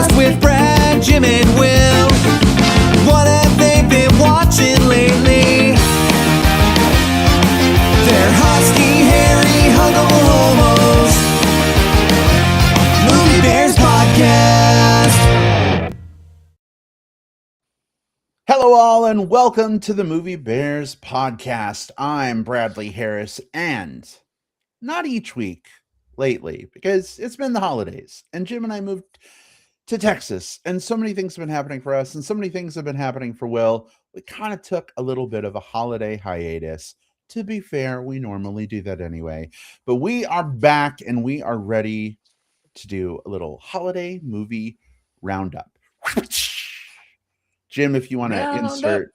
Podcast with Brad, Jim, and Will. What have they been watching lately? They're husky, hairy, huggable homos. Movie Bears Podcast. Hello all and welcome to the Movie Bears Podcast. I'm Bradley Harris, and not each week lately because it's been the holidays and Jim and I moved to Texas and so many things have been happening for us and so many things have been happening for Will. We kind of took a little bit of a holiday hiatus. To be fair, we normally do that anyway, but we are back and we are ready to do a little holiday movie roundup. Jim, if you want to insert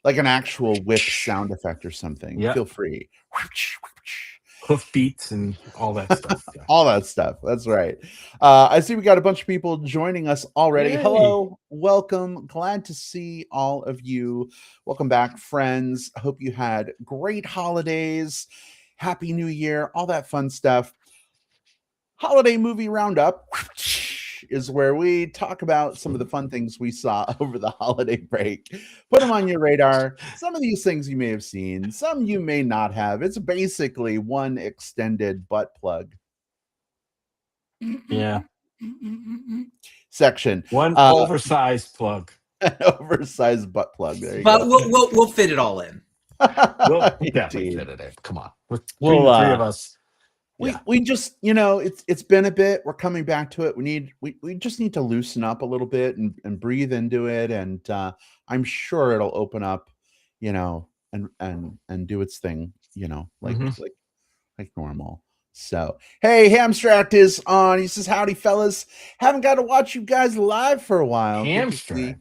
like an actual whip sound effect or something, feel free. Hoof beats and all that stuff. Yeah. All that stuff. That's right. I see we got a bunch of people joining us already. Yay. Hello. Welcome. Glad to see all of you. Welcome back, friends. I hope you had great holidays. Happy New Year. All that fun stuff. Holiday movie roundup is where we talk about some of the fun things we saw over the holiday break. Put them on your radar. Some of these things you may have seen, some you may not have. It's basically one extended butt plug. Yeah. Section. One oversized plug. Oversized butt plug. There you But go. we'll fit it all in. We'll definitely Indeed. fit it in. Come on. We'll, Between the three of us. We just, it's been a bit. We're coming back to it. We just need to loosen up a little bit and breathe into it. And I'm sure it'll open up, and do its thing, like normal. So, hey, Hamstract is on. He says, howdy, fellas. Haven't got to watch you guys live for a while. Good to see Hamstrack.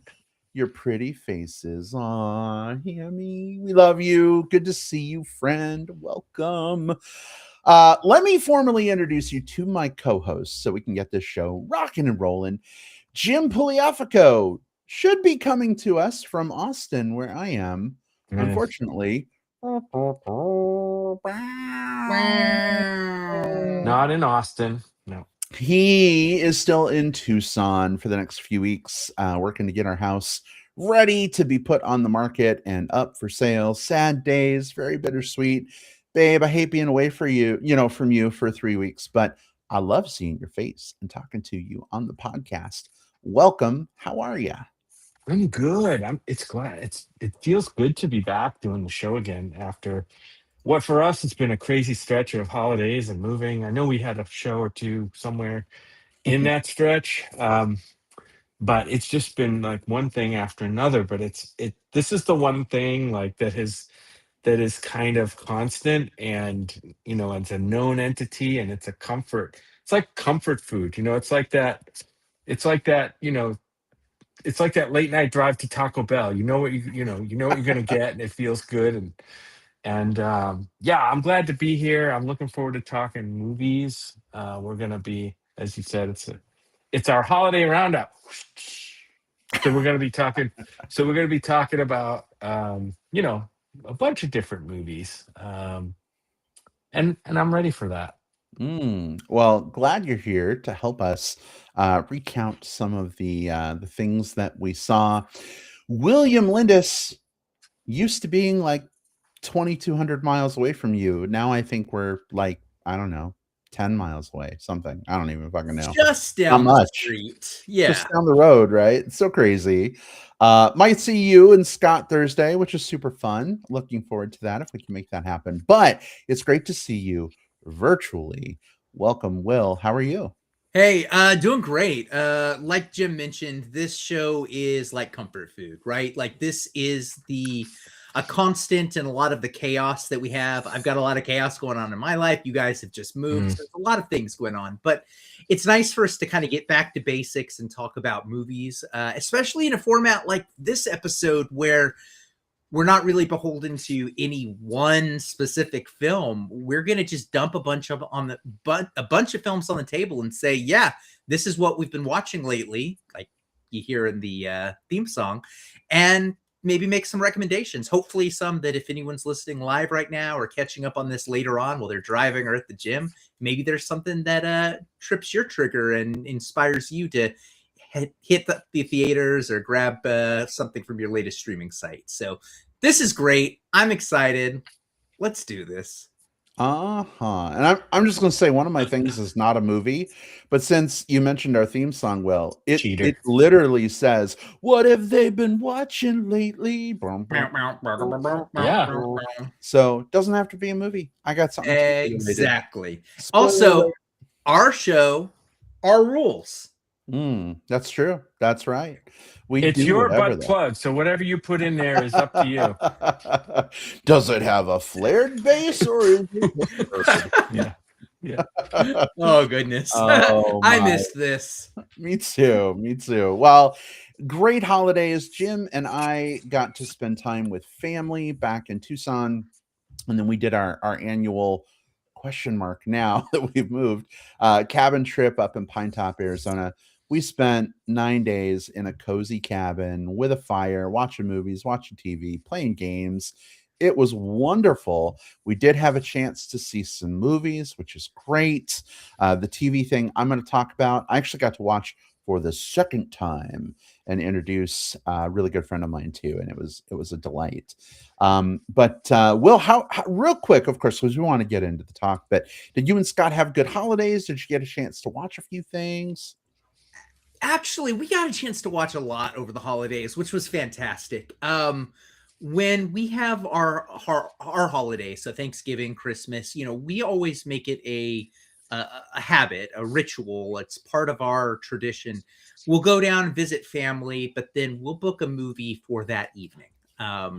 your pretty faces. Aw, Hammy, we love you. Good to see you, friend. Welcome. Let me formally introduce you to my co-hosts so we can get this show rocking and rolling. Jim Pugliafico should be coming to us from Austin, where I am. Nice. Unfortunately, Not in Austin. No. he is still in Tucson for the next few weeks, working to get our house ready to be put on the market and up for sale. Sad days, very bittersweet. Babe, I hate being away from you for 3 weeks, but I love seeing your face and talking to you on the podcast. Welcome. How are you? I'm good. It feels good to be back doing the show again after what for us has been a crazy stretch of holidays and moving. I know we had a show or two somewhere in that stretch. But it's just been like one thing after another. But this is the one thing like that is kind of constant, and it's a known entity, and it's a comfort. It's like comfort food. It's like that. It's like that. It's like that late night drive to Taco Bell. You know what you know what you're gonna get, and it feels good. And I'm glad to be here. I'm looking forward to talking movies. We're gonna be, as you said, it's our holiday roundup. So we're gonna be talking. So we're gonna be talking about a bunch of different movies, and I'm ready for that. Well, glad you're here to help us recount some of the things that we saw. William Lindis used to being like 2,200 miles away from you. Now I think we're like, I don't know, 10 miles away, something. I don't even fucking know. Just down the street. Yeah. Just down the road, right? It's so crazy. Might see you and Scott Thursday, which is super fun. Looking forward to that if we can make that happen. But it's great to see you virtually. Welcome, Will. How are you? Hey, doing great. Like Jim mentioned, this show is like comfort food, right? Like this is a constant in a lot of the chaos that we have. I've got a lot of chaos going on in my life. You guys have just moved. So there's a lot of things going on, but it's nice for us to kind of get back to basics and talk about movies, especially in a format like this episode where we're not really beholden to any one specific film. We're going to just dump a bunch of films on the table and say, yeah, this is what we've been watching lately, like you hear in the theme song, and maybe make some recommendations. Hopefully some that if anyone's listening live right now or catching up on this later on while they're driving or at the gym, maybe there's something that trips your trigger and inspires you to hit the theaters or grab something from your latest streaming site. So this is great. I'm excited. Let's do this. And I'm just going to say one of my things is not a movie, but since you mentioned our theme song, Will, it Cheater. literally says, "What have they been watching lately?" Yeah. So it doesn't have to be a movie. I got something TV related. Exactly. Spoiler Also, alert. our show, our rules. That's true. That's right. We It's do your whatever butt that. plug, so whatever you put in there is up to you. Does it have a flared base or is it Yeah. Yeah. Oh goodness. Oh, I my. missed this. Me too. Me too. Well, great holidays. Jim and I got to spend time with family back in Tucson, and then we did our annual question mark now that we've moved cabin trip up in Pine Top, Arizona. We spent 9 days in a cozy cabin with a fire, watching movies, watching TV, playing games. It was wonderful. We did have a chance to see some movies, which is great. The TV thing I'm going to talk about, I actually got to watch for the second time and introduce a really good friend of mine too, and it was a delight. But Will, how real quick, of course, because we want to get into the talk, but did you and Scott have good holidays? Did you get a chance to watch a few things? Actually, we got a chance to watch a lot over the holidays, which was fantastic. When we have our holidays, so Thanksgiving, Christmas, we always make it a habit, a ritual. It's part of our tradition. We'll go down and visit family, but then we'll book a movie for that evening.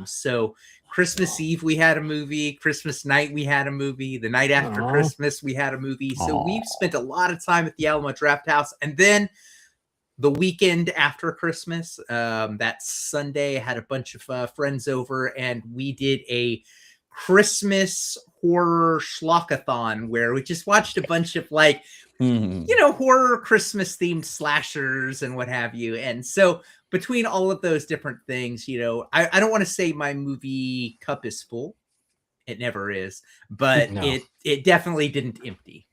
So Christmas Eve we had a movie, Christmas night we had a movie, the night after Christmas we had a movie. So we've spent a lot of time at the Alamo Draft House, and then the weekend after Christmas, that Sunday, I had a bunch of friends over, and we did a Christmas horror schlockathon where we just watched a bunch of horror Christmas themed slashers and what have you. And so between all of those different things, I don't want to say my movie cup is full. It never is, but No. it definitely didn't empty.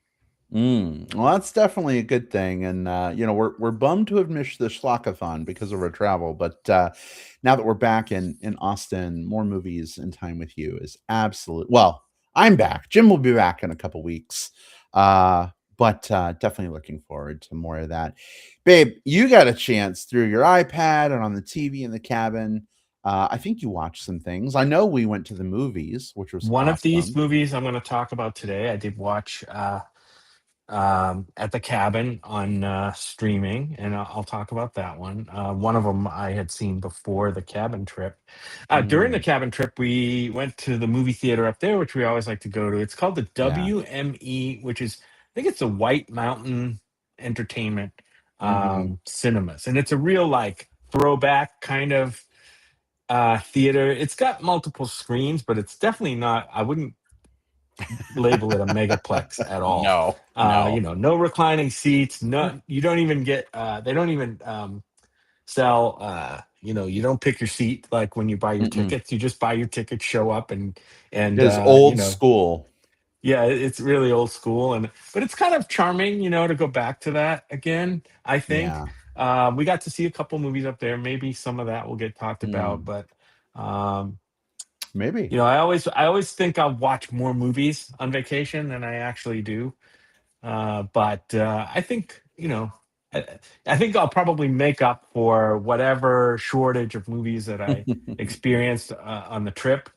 Well, that's definitely a good thing, and we're bummed to have missed the Schlockathon because of our travel. But now that we're back in Austin, more movies and time with you is absolute. Well, I'm back. Jim will be back in a couple weeks, but definitely looking forward to more of that. Babe, you got a chance through your iPad and on the TV in the cabin. I think you watched some things. I know we went to the movies, which was One awesome. of these movies I'm going to talk about today, I did watch at the cabin on streaming, and I'll talk about that one. One of them I had seen before the cabin trip. During the cabin trip, we went to the movie theater up there, which we always like to go to. It's called the WME, which is, I think it's the White Mountain Entertainment Cinemas, and it's a real throwback kind of theater. It's got multiple screens, but it's definitely not, I wouldn't label it a megaplex at all. No. No reclining seats. No, you don't even get. They don't even sell. You don't pick your seat like when you buy your tickets. You just buy your tickets, show up, and it is old school. Yeah, it's really old school, but it's kind of charming, to go back to that again. I think we got to see a couple movies up there. Maybe some of that will get talked about, but. Maybe. I always think I'll watch more movies on vacation than I actually do. But I think, I think I'll probably make up for whatever shortage of movies that I experienced on the trip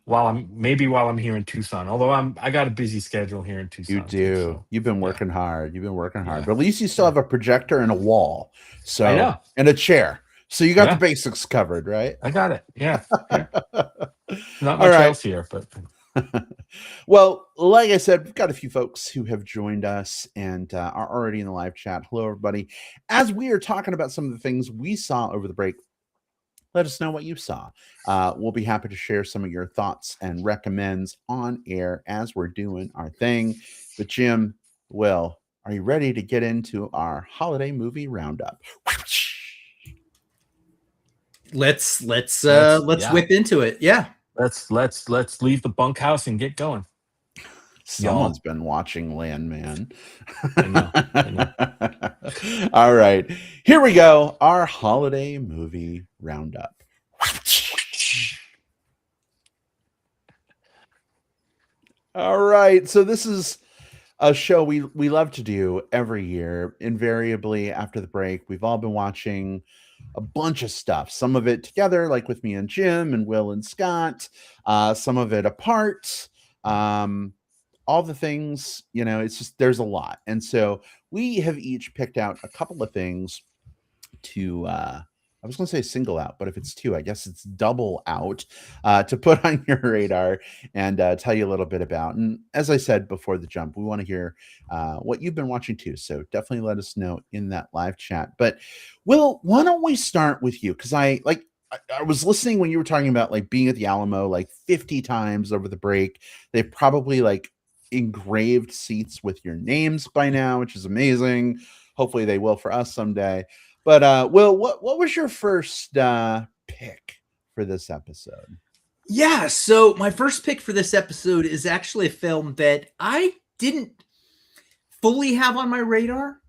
while I'm here in Tucson. Although I got a busy schedule here in Tucson. You do. Too, so, You've been working hard. You've been working hard. Yeah. But at least you still have a projector and a wall. So I know. And a chair. So you got the basics covered, right? I got it. Yeah. Not All much right. else here, but well, like I said, we've got a few folks who have joined us and are already in the live chat. Hello, everybody. As we are talking about some of the things we saw over the break, let us know what you saw. We'll be happy to share some of your thoughts and recommends on air as we're doing our thing. But Jim, Will, are you ready to get into our holiday movie roundup? Let's whip into it. Yeah. let's leave the bunkhouse and get going. Someone's been watching Landman. I know. All right, here we go. Our holiday movie roundup. All right, so this is a show we love to do every year. Invariably after the break, we've all been watching a bunch of stuff. Some of it together, like with me and Jim and Will and Scott. Some of it apart. All the things, it's just there's a lot, and so we have each picked out a couple of things to I was going to say single out, but if it's two, I guess it's double out, to put on your radar and tell you a little bit about. And as I said before the jump, we want to hear what you've been watching too. So definitely let us know in that live chat. But Will, why don't we start with you? Because I was listening when you were talking about like being at the Alamo like 50 times over the break. They've probably like engraved seats with your names by now, which is amazing. Hopefully they will for us someday. But Will, what was your first pick for this episode? Yeah, so my first pick for this episode is actually a film that I didn't fully have on my radar.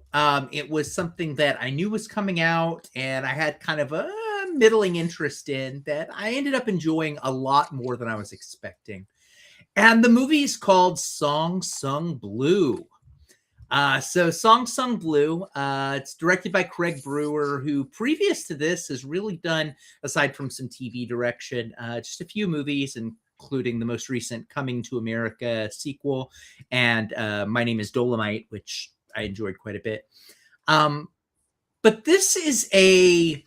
It was something that I knew was coming out, and I had kind of a middling interest in that I ended up enjoying a lot more than I was expecting. And the movie is called Song Sung Blue. So Song Sung Blue, it's directed by Craig Brewer, who previous to this has really done, aside from some TV direction, just a few movies, including the most recent Coming to America sequel and My Name is Dolomite, which I enjoyed quite a bit. But this is a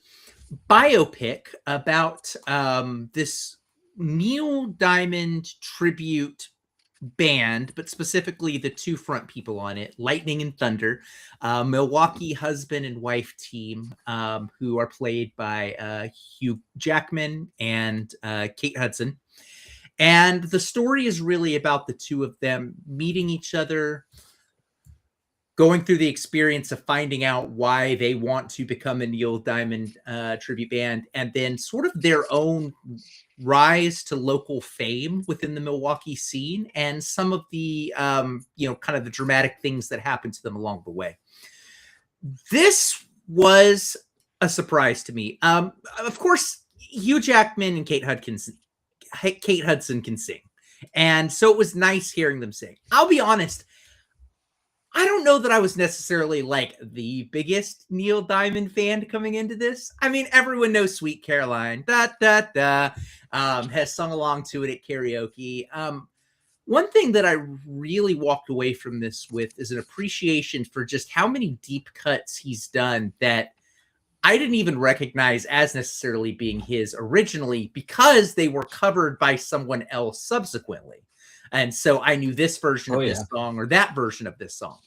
biopic about this Neil Diamond tribute band, but specifically the two front people on it, Lightning and Thunder, Milwaukee husband and wife team, who are played by Hugh Jackman and Kate Hudson. And the story is really about the two of them meeting each other, going through the experience of finding out why they want to become a Neil Diamond tribute band, and then sort of their own rise to local fame within the Milwaukee scene, and some of the kind of the dramatic things that happen to them along the way. This was a surprise to me. Of course, Hugh Jackman and Kate Hudson can sing, and so it was nice hearing them sing. I'll be honest, I don't know that I was necessarily like the biggest Neil Diamond fan coming into this. I mean, everyone knows Sweet Caroline, has sung along to it at karaoke. One thing that I really walked away from this with is an appreciation for just how many deep cuts he's done that I didn't even recognize as necessarily being his originally, because they were covered by someone else subsequently. And so I knew this version of this song or that version of this song.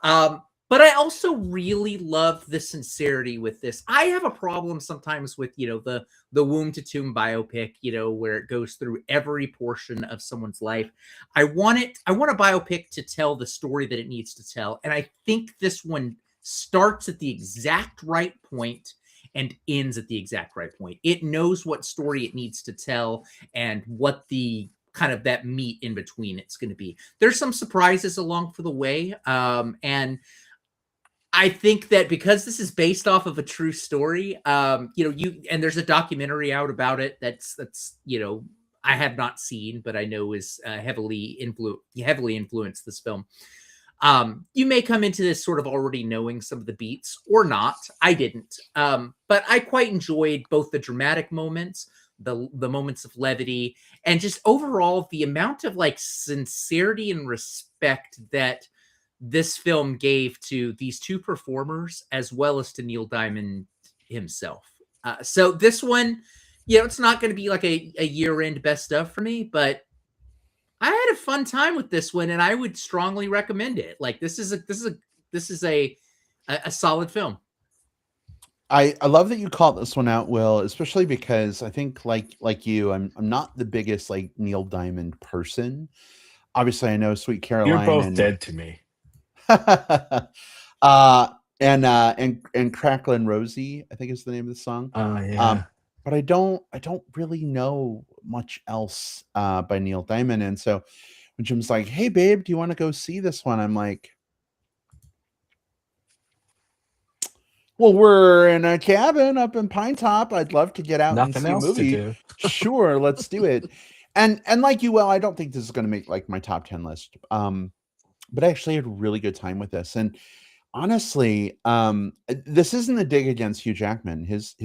But I also really love the sincerity with this. I have a problem sometimes with, the womb to tomb biopic, where it goes through every portion of someone's life. I want a biopic to tell the story that it needs to tell. And I think this one starts at the exact right point and ends at the exact right point. It knows what story it needs to tell and what the kind of that meat in between it's going to be. There's some surprises along for the way. And I think that because this is based off of a true story, and there's a documentary out about it that's I have not seen, but I know is heavily influenced this film. You may come into this sort of already knowing some of the beats or not. I didn't. But I quite enjoyed both the dramatic moments, the moments of levity, and just overall the amount of like sincerity and respect that this film gave to these two performers as well as to Neil Diamond himself. So this one, it's not going to be like a year-end best of for me, but I had a fun time with this one, and I would strongly recommend it. Like this is a solid film. I love that you called this one out, Will, especially because I think like you, I'm not the biggest like Neil Diamond person. Obviously, I know Sweet Caroline. You're both dead to me. And Cracklin' Rosie, I think is the name of the song. Yeah. But I don't really know much else by Neil Diamond, and so when Jim's like, "Hey, babe, do you want to go see this one?" I'm like, "Well, we're in a cabin up in Pine Top. I'd love to get out and Nothing see a else to movie. do. Sure, let's do it." And like you, well, I don't think this is going to make like my top 10 list. But I actually had a really good time with this. And honestly, this isn't a dig against Hugh Jackman. His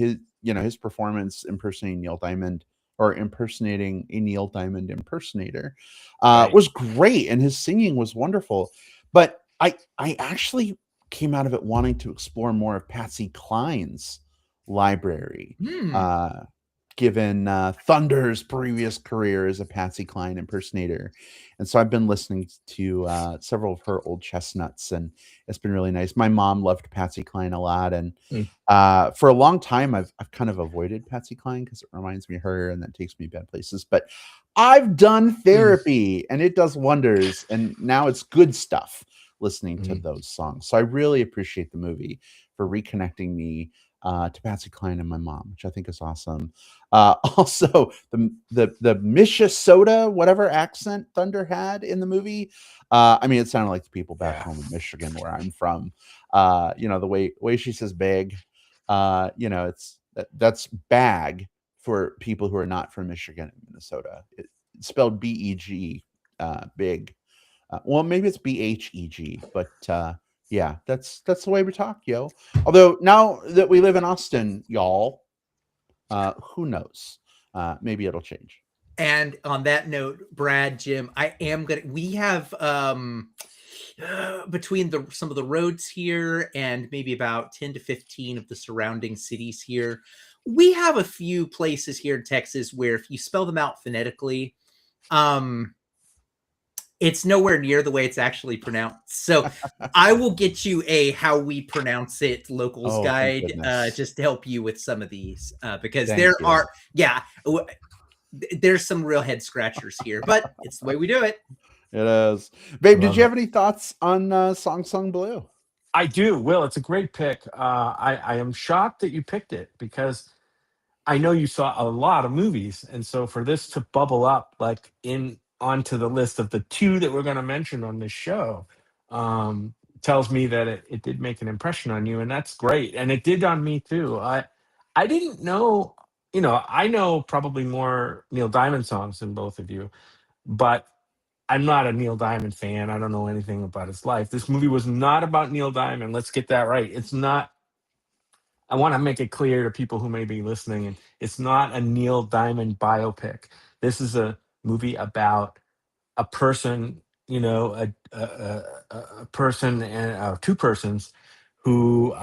performance impersonating Neil Diamond or impersonating a Neil Diamond impersonator Right. was great, and his singing was wonderful. But I actually came out of it wanting to explore more of Patsy Cline's library. Hmm. Given Thunder's previous career as a Patsy Cline impersonator. And so I've been listening to several of her old chestnuts, and it's been really nice. My mom loved Patsy Cline a lot. And Mm. for a long time, I've kind of avoided Patsy Cline because it reminds me of her and that takes me bad places. But I've done therapy and it does wonders. And now it's good stuff listening to those songs. So I really appreciate the movie for reconnecting me to Patsy Cline and my mom, which I think is awesome. Also, the Minnesota, whatever accent Thunder had in the movie, I mean, it sounded like the people back Yeah. home in Michigan, where I'm from. The way she says "bag," that's bag for people who are not from Michigan and Minnesota. It's spelled BEG, big. Well, maybe it's BHEG, but yeah, that's the way we talk, yo. Although now that we live in Austin, y'all, who knows? Maybe it'll change. And on that note, Brad, Jim, we have between some of the roads here and maybe about 10 to 15 of the surrounding cities here, we have a few places here in Texas where if you spell them out phonetically, it's nowhere near the way it's actually pronounced. So I will get you a how we pronounce it locals Oh, thank guide goodness. just to help you with some of these because Thank you. there's some real head scratchers here, but it's the way we do it. It is. Babe, did Love you it. have any thoughts on Song Sung Blue? I do, Will. It's a great pick. I am shocked that you picked it because I know you saw a lot of movies, and so for this to bubble up like in onto the list of the two that we're going to mention on this show, tells me that it did make an impression on you, and that's great. And it did on me too. I didn't know, I know probably more Neil Diamond songs than both of you, but I'm not a Neil Diamond fan. I don't know anything about his life. This movie was not about Neil Diamond. Let's get that right. It's not. I want to make it clear to people who may be listening, and it's not a Neil Diamond biopic. This is a movie about a person, a person and two persons who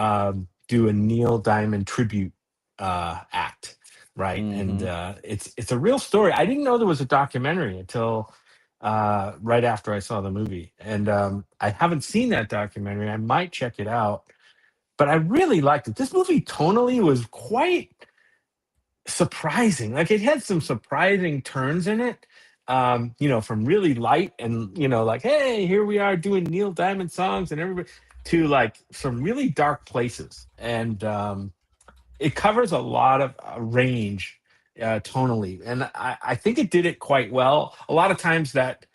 do a Neil Diamond tribute act, right? And Mm-hmm. it's a real story. I didn't know there was a documentary until right after I saw the movie, and I haven't seen that documentary. I might check it out, but I really liked it. This movie tonally was quite surprising. Like it had some surprising turns in it. From really light and like, hey, here we are doing Neil Diamond songs and everybody to like some really dark places. And it covers a lot of range tonally. And I think it did it quite well. A lot of times that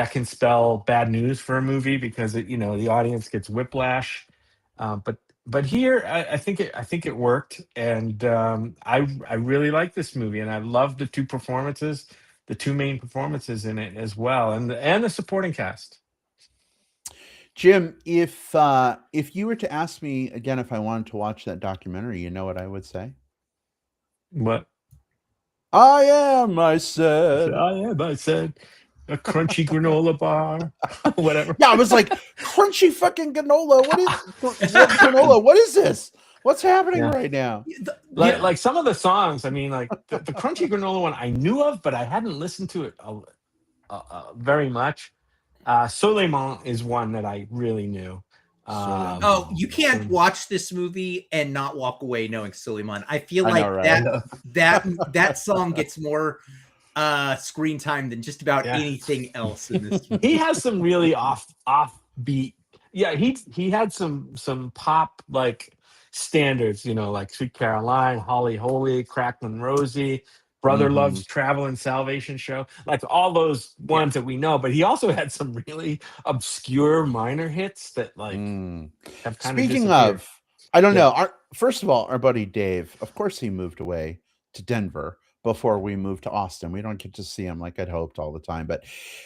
can spell bad news for a movie because the audience gets whiplash. But here, I think it worked, and I really like this movie, and I love the two main performances in it as well, and the supporting cast. Jim, if you were to ask me again if I wanted to watch that documentary, you know what I would say? What I am, I said. I said a crunchy granola bar, whatever. Yeah, I was like, crunchy fucking granola. What granola? What is this? What's happening Yeah. right now? Like some of the songs, I mean, like the crunchy granola one I knew of, but I hadn't listened to it very much. Soleiman is one that I really knew. Oh, you can't So watch this movie and not walk away knowing Suleiman. I feel I know, like right? that song gets more screen time than just about Yeah. anything else in this movie. he has some really offbeat. Yeah, he had some pop like standards, like Sweet Caroline, Holly Holy, Cracklin' Rosie. Brother Mhm. Loves Travel and Salvation Show, like all those ones that we know. But he also had some really obscure minor hits that like Mm. have kind of Speaking disappeared. of, I don't Yeah. know. First of all, our buddy Dave, of course, he moved away to Denver before we moved to Austin. We don't get to see him like I'd hoped all the time. But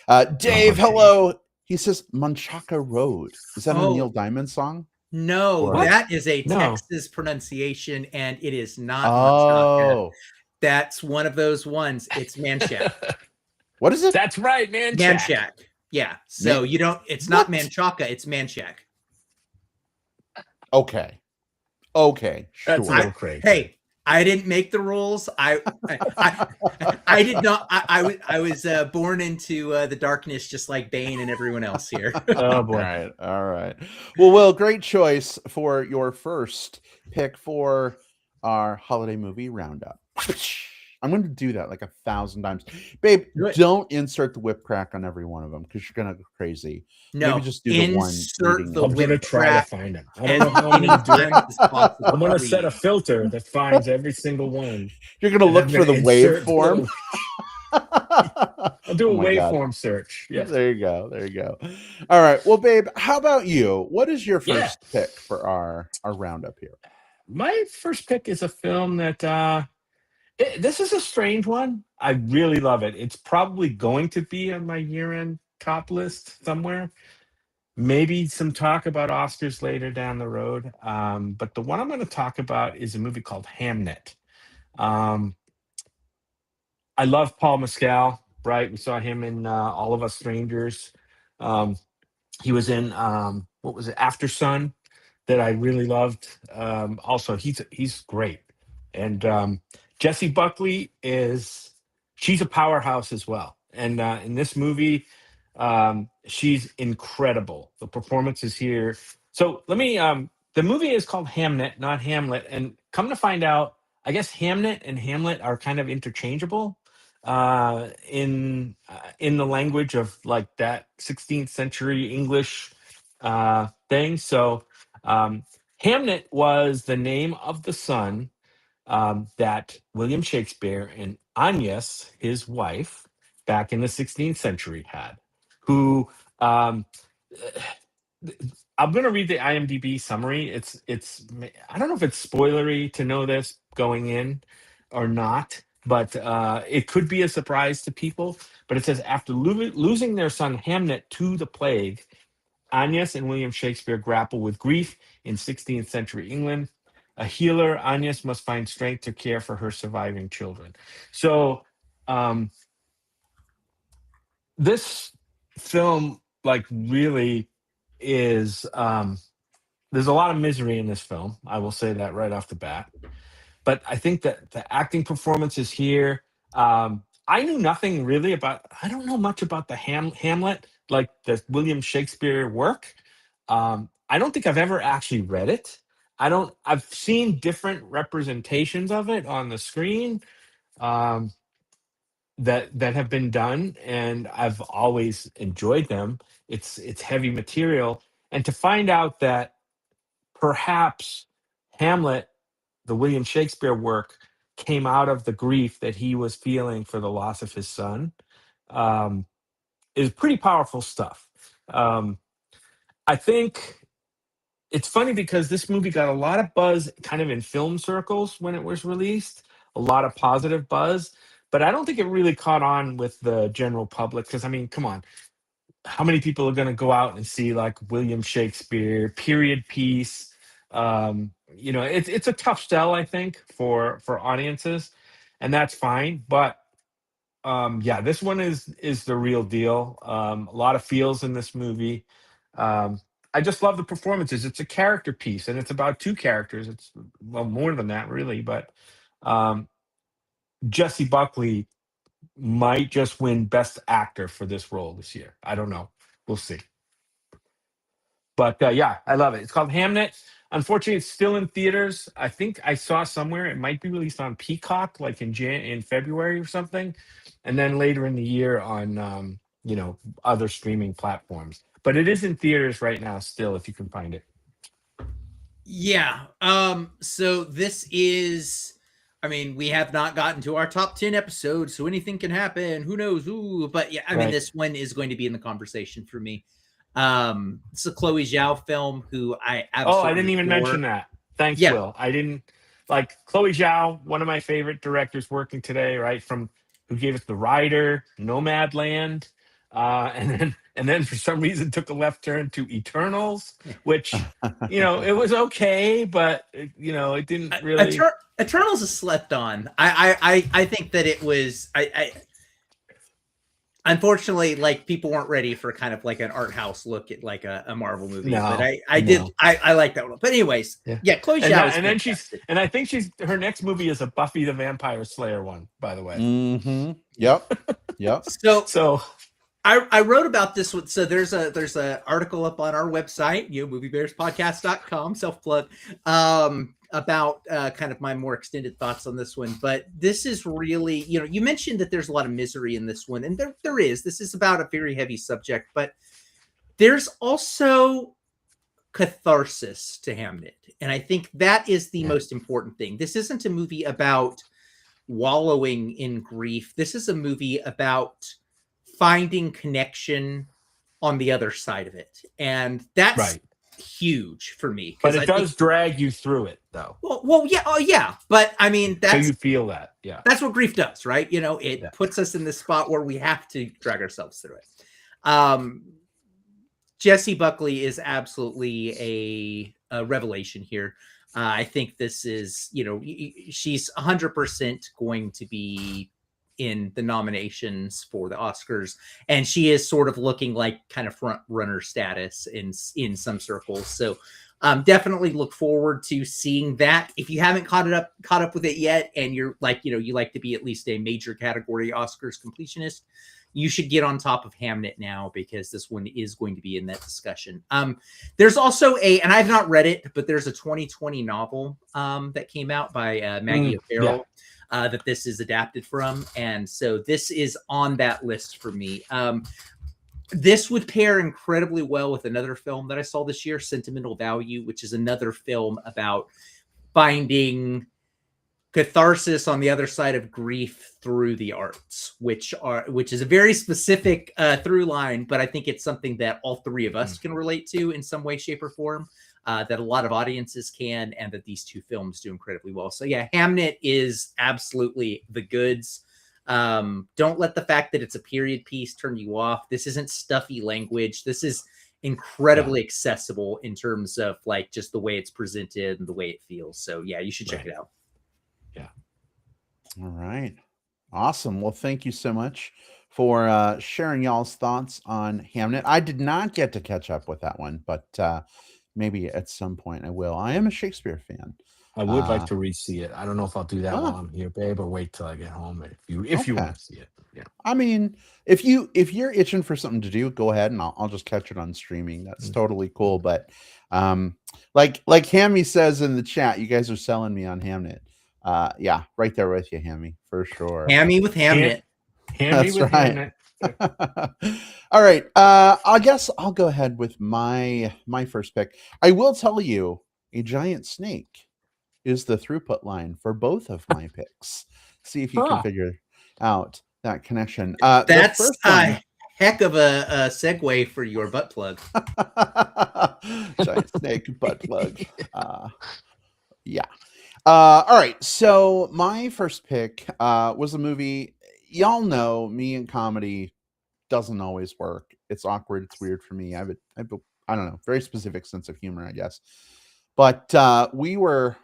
Dave, Dave. hello. He says Manchaca Road. Is that a Neil Oh, Diamond song? no, Or What? that is a No. Texas pronunciation, and it is not Manchaca. oh, That's one of those ones. It's Manchac. what is it? That's right, man. Manchac. Yeah. So Man- you don't, it's not what? Manchaca, it's Manchac. Okay. Okay. That's a Sure. little crazy. Hey, I didn't make the rules. I did not. I was born into the darkness, just like Bane and everyone else here. Oh All boy. right. All right. Well, Will, great choice for your first pick for our holiday movie roundup. I'm going to do that like 1,000 times. Babe, Do it. don't insert the whip crack on every one of them because you're going to go crazy. No, Maybe just do the one insert leading the up I'm to gonna whip try to crack find them. I don't as know how I'm many gonna do it. times as possible. I'm gonna set a please. filter that finds every single one. You're going to And look I'm for the gonna insert waveform. I'll do Oh a my God. waveform search. Yeah. There you go. There you go. All right. Well, babe, how about you? What is your Yeah. first pick for our roundup here? My first pick is a film that this is a strange one. I really love it. It's probably going to be on my year-end top list somewhere. Maybe some talk about Oscars later down the road. But the one I'm going to talk about is a movie called Hamnet. Um, I love Paul Mescal, right? We saw him in All of Us Strangers. Um, he was in what was it, After Sun, that I really loved. Also, he's great, and Jessie Buckley she's a powerhouse as well. And in this movie, she's incredible. The performances here. So let me. The movie is called Hamnet, not Hamlet, and come to find out, I guess Hamnet and Hamlet are kind of interchangeable in the language of like that 16th century English thing. So Hamnet was the name of the son that William Shakespeare and Agnes, his wife, back in the 16th century had, who um, I'm going to read the IMDb summary. It's I don't know if it's spoilery to know this going in or not, but it could be a surprise to people. But it says after losing their son Hamnet to the plague, Agnes and William Shakespeare grapple with grief in 16th century England. A healer, Agnes must find strength to care for her surviving children. So this film, like, really is. There's a lot of misery in this film. I will say that right off the bat. But I think that the acting performances here. I knew nothing really about. I don't know much about the Hamlet, like the William Shakespeare work. I don't think I've ever actually read it. I don't. I've seen different representations of it on the screen um, that have been done, and I've always enjoyed them. It's heavy material, and to find out that perhaps Hamlet, the William Shakespeare work, came out of the grief that he was feeling for the loss of his son, um, is pretty powerful stuff. Um, I think it's funny because this movie got a lot of buzz kind of in film circles when it was released, a lot of positive buzz, but I don't think it really caught on with the general public because, I mean, come on, how many people are going to go out and see like William Shakespeare period piece? It's a tough sell, I think, for audiences, and that's fine. But yeah, this one is the real deal. A lot of feels in this movie. I just love the performances. It's a character piece, and it's about two characters. It's, well, more than that, really. But um, Jessie Buckley might just win Best Actor for this role this year. I don't know. We'll see. But yeah, I love it. It's called Hamnet. Unfortunately, it's still in theaters. I think I saw somewhere it might be released on Peacock, like in February or something, and then later in the year on other streaming platforms. But it is in theaters right now still, if you can find it. Yeah. So this is I mean, we have not gotten to our top 10 episodes, so anything can happen. Who knows? Ooh, but yeah, I mean, this one is going to be in the conversation for me. It's a Chloe Zhao film who I absolutely I didn't even adore. mention that. Thanks, Yeah. Will. I didn't like Chloe Zhao, one of my favorite directors working today, right? From who gave us The Rider, Nomadland, and then for some reason took a left turn to Eternals, which it was okay, but it didn't really. Eternals is slept on. I think that it was unfortunately, like, people weren't ready for kind of like an art house look at like a Marvel movie. But I like that one. But anyways, yeah, Chloe Zhao is fantastic. And I think her next movie is a Buffy the Vampire Slayer one, by the way. Mm-hmm. Yep. So I wrote about this one. So there's a article up on our website, moviebearspodcast.com, self-plug, about kind of my more extended thoughts on this one. But this is really, you mentioned that there's a lot of misery in this one, and there is. This is about a very heavy subject, but there's also catharsis to Hamnet. And I think that is the most important thing. This isn't a movie about wallowing in grief. This is a movie about finding connection on the other side of it. And that's huge for me. But it does drag you through it, though. Well, yeah. Oh, yeah. But I mean, so you feel that. Yeah. That's what grief does, right? It puts us in this spot where we have to drag ourselves through it. Jessie Buckley is absolutely a revelation here. I think this is, she's 100% going to be in the nominations for the Oscars, and she is sort of looking like kind of front runner status in some circles. So definitely look forward to seeing that. If you haven't caught up with it yet, and you're like, you like to be at least a major category Oscars completionist, you should get on top of Hamnet now, because this one is going to be in that discussion. There's also and I've not read it, but there's a 2020 novel that came out by Maggie O'Farrell. That this is adapted from. And so this is on that list for me. This would pair incredibly well with another film that I saw this year, Sentimental Value, which is another film about finding catharsis on the other side of grief through the arts, which is a very specific through line, but I think it's something that all three of us can relate to in some way, shape, or form. That a lot of audiences can, and that these two films do incredibly well. So yeah, Hamnet is absolutely the goods. Don't let the fact that it's a period piece turn you off. This isn't stuffy language. This is incredibly accessible in terms of like just the way it's presented and the way it feels. So yeah, you should check it out. Yeah. All right. Awesome. Well, thank you so much for sharing y'all's thoughts on Hamnet. I did not get to catch up with that one, but maybe at some point I will. I am a Shakespeare fan. I would like to re-see it. I don't know if I'll do that while I'm here, babe, or wait till I get home if you want to see it. Yeah. I mean, if you're itching for something to do, go ahead and I'll just catch it on streaming. That's totally cool. But like Hammy says in the chat, you guys are selling me on Hamnet. Yeah, right there with you, Hammy, for sure. Hammy with Hamnet. That's right. All right. I guess I'll go ahead with my first pick. I will tell you, a giant snake is the throughput line for both of my picks. See if you can figure out that connection. That's a heck of a segue for your butt plug. Giant snake butt plug. Yeah. All right. So my first pick was a movie. Y'all know me in comedy doesn't always work. It's awkward. It's weird for me. I don't know, very specific sense of humor, I guess. But we were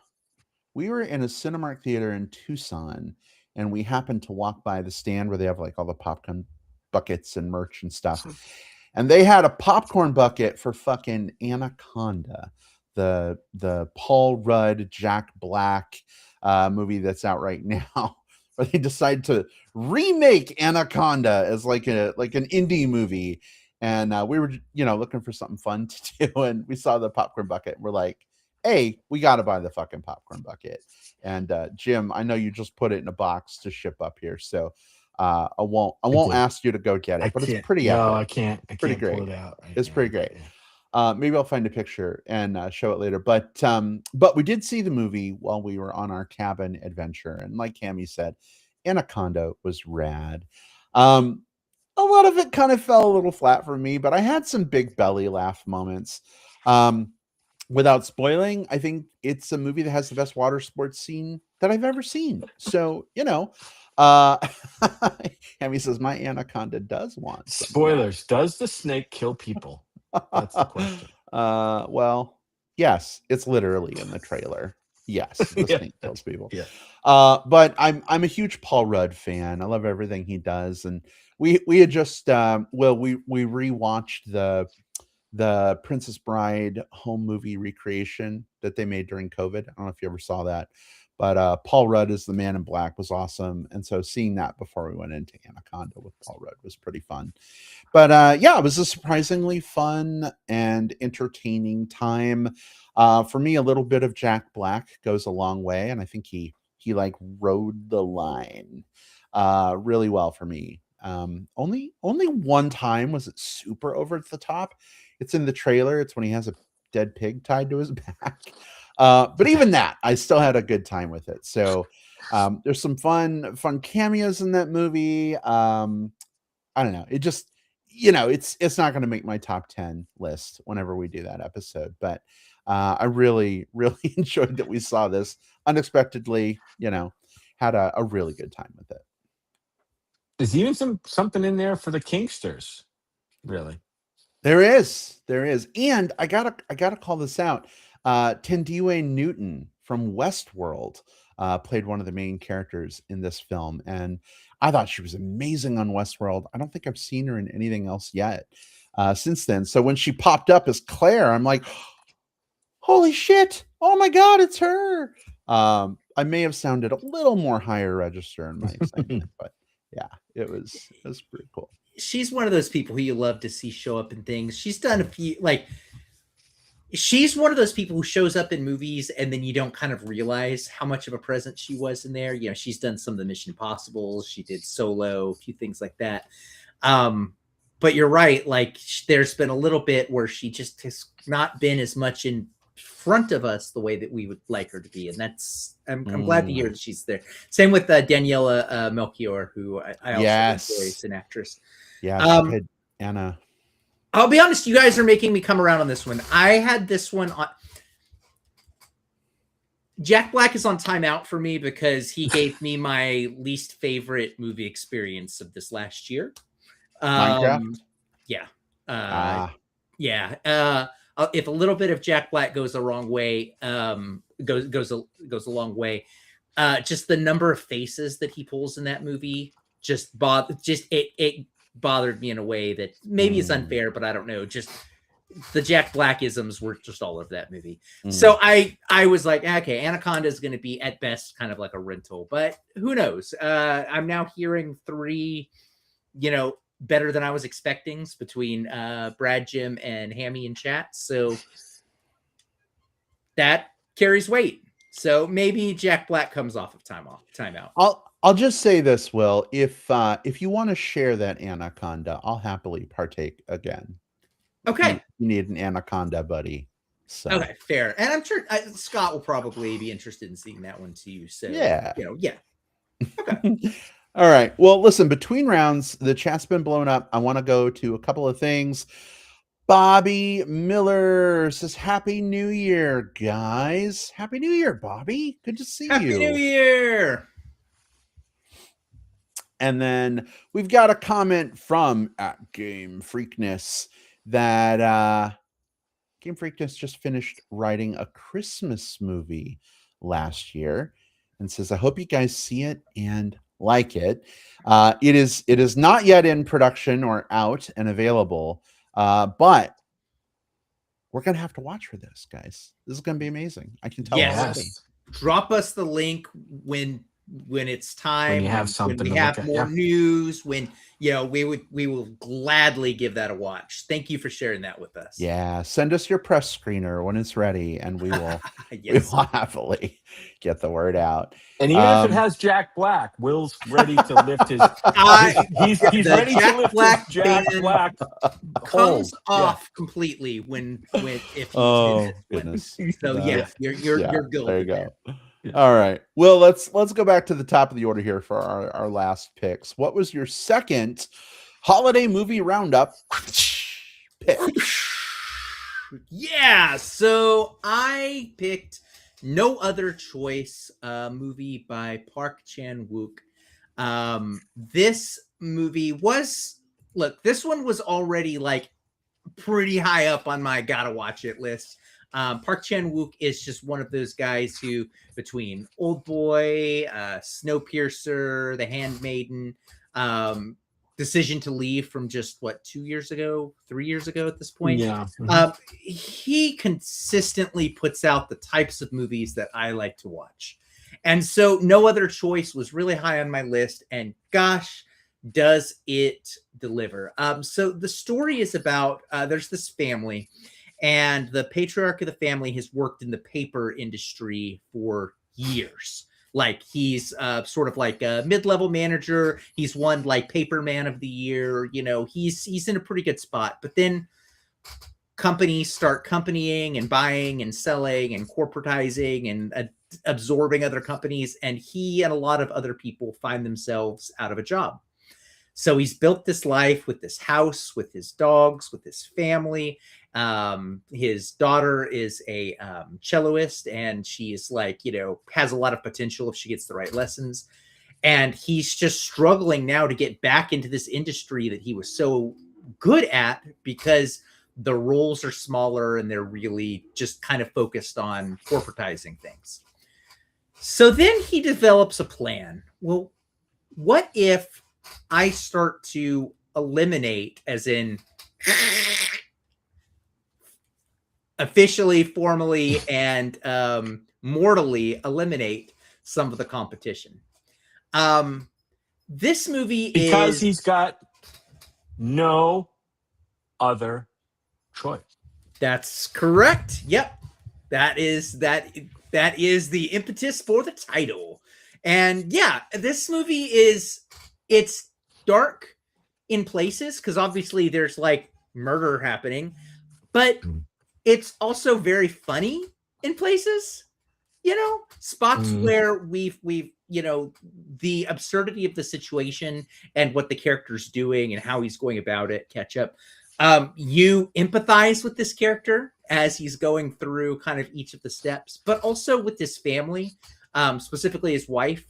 in a Cinemark theater in Tucson, and we happened to walk by the stand where they have like all the popcorn buckets and merch and stuff. And they had a popcorn bucket for fucking Anaconda, the Paul Rudd, Jack Black movie that's out right now, where they decide to remake Anaconda as like an indie movie. And we were, looking for something fun to do, and we saw the popcorn bucket. We're like, hey, we got to buy the fucking popcorn bucket. And Jim, I know you just put it in a box to ship up here, so I won't ask you to go get it, but it's pretty epic. No, I can't. Pretty great. Pull it out right it's now. pretty great. Maybe I'll find a picture and show it later. But we did see the movie while we were on our cabin adventure, and like Cammy said, Anaconda was rad. A lot of it kind of fell a little flat for me, but I had some big belly laugh moments. Without spoiling, I think it's a movie that has the best water sports scene that I've ever seen. So, Cammy says my anaconda does want some of that. Spoilers. Does the snake kill people? That's the question. Well, yes, it's literally in the trailer. Yes, the Yeah, snake kills people. Yeah. But I'm a huge Paul Rudd fan. I love everything he does, and we had just we rewatched the Princess Bride home movie recreation that they made during COVID. I don't know if you ever saw that, but Paul Rudd as the Man in Black was awesome, and so seeing that before we went into Anaconda with Paul Rudd was pretty fun. But yeah, it was a surprisingly fun and entertaining time. For me, a little bit of Jack Black goes a long way, and I think he like rode the line really well for me. Only one time was it super over the top. It's in the trailer. It's when he has a dead pig tied to his back. But even that, I still had a good time with it. So there's some fun cameos in that movie. I don't know. It just, it's not going to make my top 10 list whenever we do that episode. But I really, really enjoyed that we saw this unexpectedly, had a really good time with it. There's even something in there for the Kingsters, really. There is, and I gotta call this out. Tendiwe Newton from Westworld played one of the main characters in this film, and I thought she was amazing on Westworld. I don't think I've seen her in anything else yet since then. So when she popped up as Claire, I'm like, holy shit! Oh my god, it's her. I may have sounded a little more higher register in my excitement, but yeah, it was pretty cool. She's one of those people who you love to see show up in things. She's done a few, she's one of those people who shows up in movies and then you don't kind of realize how much of a presence she was in there. She's done some of the Mission Impossibles. She did Solo, a few things like that. But you're right. There's been a little bit where she just has not been as much in front of us the way that we would like her to be, and that's I'm glad to hear that she's there. Same with Daniela Melchior, who I also enjoy as an actress. Yeah, Anna. I'll be honest, you guys are making me come around on this one. I had this one on. Jack Black is on timeout for me because he gave me my least favorite movie experience of this last year. Minecraft. Yeah. Yeah. If a little bit of Jack Black goes the wrong way, goes a long way. Just the number of faces that he pulls in that movie it bothered me in a way that maybe is unfair, but I don't know. Just the Jack Black-isms were just all over that movie. So I was like, okay, Anaconda is going to be at best kind of like a rental, but who knows? I'm now hearing 3, better than I was expecting between Brad, Jim, and Hammy in chat. So that carries weight. So maybe Jack Black comes off of timeout. I'll just say this, Will. If you want to share that Anaconda, I'll happily partake again. Okay. You need an Anaconda buddy. So. Okay, fair. And I'm sure Scott will probably be interested in seeing that one too. So yeah. Yeah. Okay. All right. Well, listen, between rounds, the chat's been blown up. I want to go to a couple of things. Bobby Miller says, Happy New Year, guys. Happy New Year, Bobby. Good to see you. Happy New Year. And then we've got a comment from Game Freakness that Game Freakness just finished writing a Christmas movie last year and says, I hope you guys see it and like it. It is not yet in production or out and available, but we're gonna have to watch for this, guys. This is gonna be amazing. I can tell. Yes. Drop us the link when when it's time, When you have when something we to look have at, more yeah. news, when we will gladly give that a watch. Thank you for sharing that with us. Yeah, send us your press screener when it's ready, and we will Yes. we will happily get the word out. And even if it has Jack Black, Will's ready to lift his. He's The ready to Jack lift Black his Jack ban Black comes hold. off completely when if he's in Oh this one. goodness! So yeah, you're Yeah, good. there you go. Yeah. All right. Well, let's go back to the top of the order here for our last picks. What was your second holiday movie roundup pick? Yeah, so I picked No Other Choice, movie by Park Chan-wook. This movie this one was already like pretty high up on my gotta watch it list. Park Chan-wook is just one of those guys who, between Old Boy, Snowpiercer, The Handmaiden, Decision to Leave from just 3 years ago at this point. Yeah. He consistently puts out the types of movies that I like to watch. And so No Other Choice was really high on my list, and gosh, does it deliver. So the story is about there's this family, and the patriarch of the family has worked in the paper industry for years. Like he's sort of like a mid-level manager. He's won like Paper Man of the Year. He's in a pretty good spot. But then companies start companying and buying and selling and corporatizing and absorbing other companies, and he and a lot of other people find themselves out of a job. So he's built this life with this house, with his dogs, with his family. His daughter is a celloist, and she is has a lot of potential if she gets the right lessons. And he's just struggling now to get back into this industry that he was so good at, because the roles are smaller and they're really just kind of focused on corporatizing things. So then he develops a plan. Well, what if I start to eliminate, as in officially, formally, and mortally eliminate some of the competition? This movie because is... he's got no other choice. That's correct. Yep. That is the impetus for the title. And yeah, this movie it's dark in places, because obviously there's like murder happening, but it's also very funny in places, spots where we've the absurdity of the situation and what the character's doing and how he's going about it catch up. You empathize with this character as he's going through kind of each of the steps, but also with his family, specifically his wife.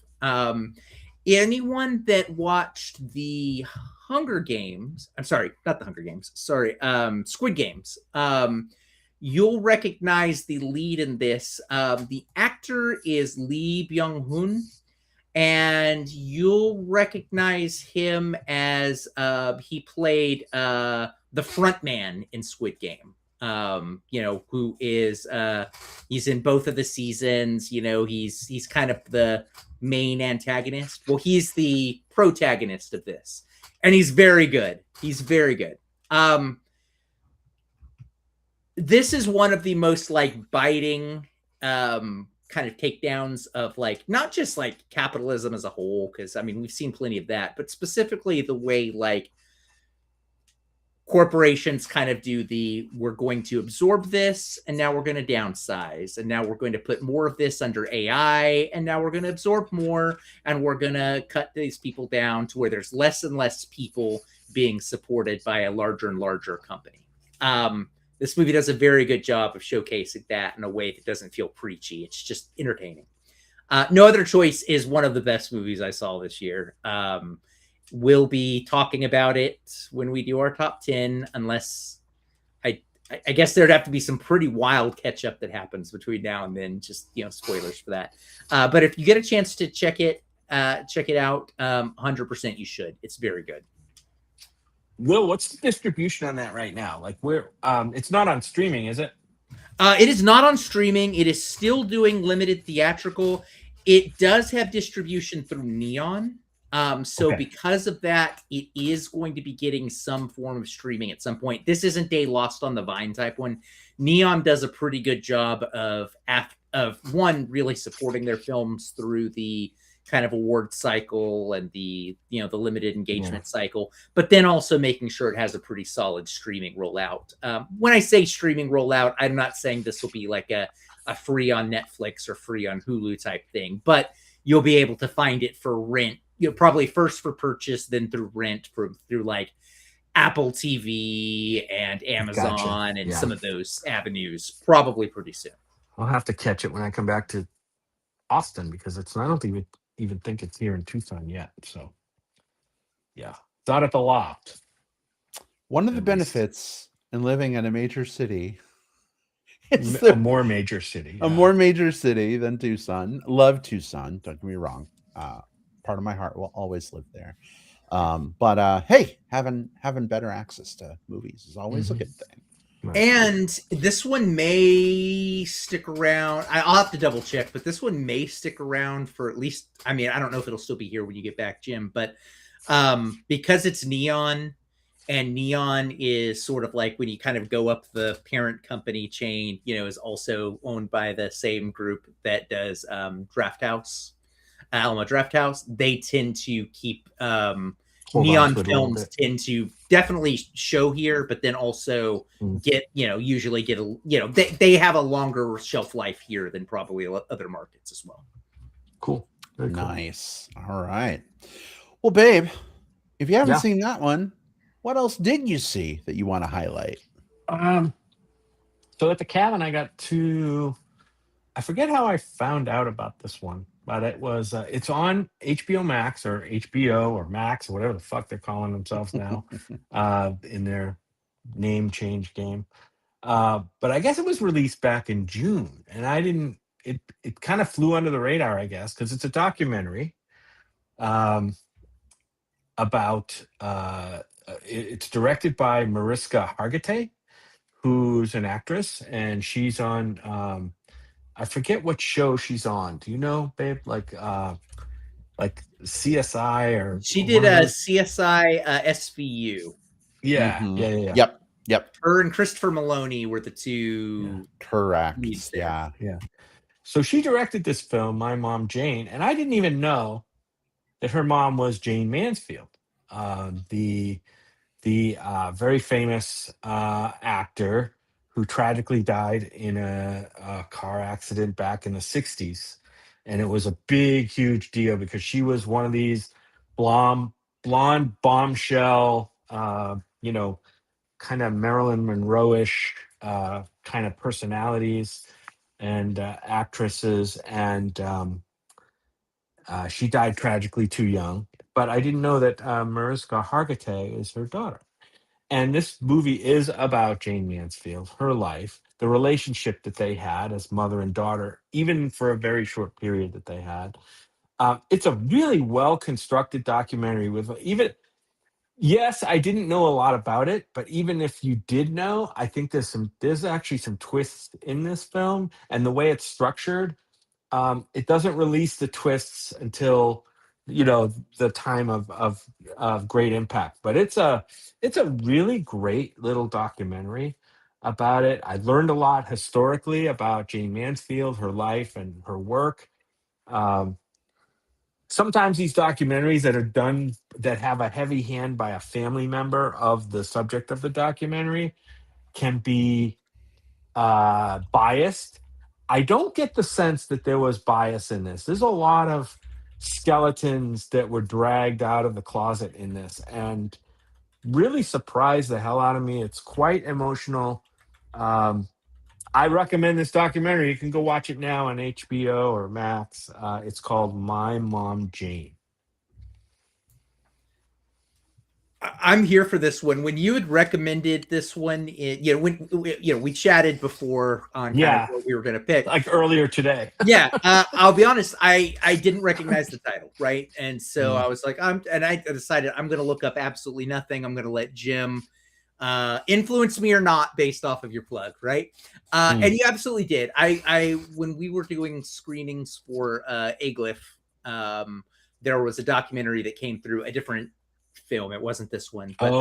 Anyone that watched the Squid Games, you'll recognize the lead in this. The actor is Lee Byung-hun, and you'll recognize him as he played the front man in Squid Game. Who is he's in both of the seasons. He's kind of the main antagonist. Well, he's the protagonist of this, and he's very good. This is one of the most biting kind of takedowns of not just capitalism as a whole, because we've seen plenty of that, but specifically the way corporations kind of do we're going to absorb this, and now we're going to downsize, and now we're going to put more of this under AI, and now we're going to absorb more, and we're going to cut these people down to where there's less and less people being supported by a larger and larger company. This movie does a very good job of showcasing that in a way that doesn't feel preachy. It's just entertaining. No Other Choice is one of the best movies I saw this year. We'll be talking about it when we do our top 10, unless I guess there'd have to be some pretty wild catch up that happens between now and then. Just, spoilers for that. But if you get a chance to check it out, 100% you should. It's very good. Will, what's the distribution on that right now? Where it's not on streaming, is it? It is not on streaming. It is still doing limited theatrical. It does have distribution through Neon. So Okay. because of that, it is going to be getting some form of streaming at some point. This isn't a Lost on the Vine type one. Neon does a pretty good job of one, really supporting their films through the kind of award cycle and the the limited engagement cycle, but then also making sure it has a pretty solid streaming rollout. When I say streaming rollout, I'm not saying this will be like a free on Netflix or free on Hulu type thing, but you'll be able to find it for rent. Probably first for purchase, then through rent through like Apple TV and Amazon and some of those avenues probably pretty soon. I'll have to catch it when I come back to Austin because I don't even think it's here in Tucson yet. So yeah, it's out at the Loft. One of the benefits in living in a major city, a more major city than Tucson. Love Tucson. Don't get me wrong. Part of my heart will always live there. But hey, having better access to movies is always a good thing. And this one may stick around. I'll have to double check, but this one may stick around for at least, I mean, I don't know if it'll still be here when you get back, Jim, but because it's Neon, and Neon is sort of like when you kind of go up the parent company chain, is also owned by the same group that does Draft House, Alamo Draft House. They tend to keep Neon films tend to definitely show here, but then also get, usually get they have a longer shelf life here than probably other markets as well. Cool. Very nice. Cool. All right. Well, babe, if you haven't seen that one, what else did you see that you want to highlight? So at the cabin, I got I forget how I found out about this one, but it was, it's on HBO Max or HBO or Max or whatever the fuck they're calling themselves now in their name change game. But I guess it was released back in June and it kind of flew under the radar, I guess, because it's a documentary about, it's directed by Mariska Hargitay, who's an actress, and she's on, I forget what show she's on. Do you know, babe? Like CSI or she did a CSI SVU. Yeah. Yep. Her and Christopher Maloney were the two. Correct. Yeah. So she directed this film, My Mom Jane, and I didn't even know that her mom was Jane Mansfield, the very famous actor who tragically died in a car accident back in the 60s. And it was a big, huge deal because she was one of these blonde bombshell, kind of Marilyn Monroe-ish kind of personalities and actresses. And she died tragically too young. But I didn't know that Mariska Hargitay is her daughter. And this movie is about Jane Mansfield, her life, the relationship that they had as mother and daughter, even for a very short period that they had. It's a really well-constructed documentary with yes, I didn't know a lot about it, but even if you did know, I think there's actually some twists in this film, and the way it's structured, it doesn't release the twists until the time of great impact. But it's a really great little documentary about it. I learned a lot historically about Jane Mansfield, her life and her work. Sometimes these documentaries that are done that have a heavy hand by a family member of the subject of the documentary can be biased. I don't get the sense that there was bias in this. There's a lot of skeletons that were dragged out of the closet in this and really surprised the hell out of me. It's quite emotional. I recommend this documentary. You can go watch it now on HBO or Max. It's called My Mom Jane. I'm here for this one. When you had recommended this one, we chatted before on kind of what we were going to pick, like earlier today. I'll be honest, I didn't recognize the title, right? And so I was like, I decided I'm going to look up absolutely nothing. I'm going to let Jim influence me or not based off of your plug, right? And you absolutely did. I when we were doing screenings for Aglyph, there was a documentary that came through a different film. It wasn't this one, but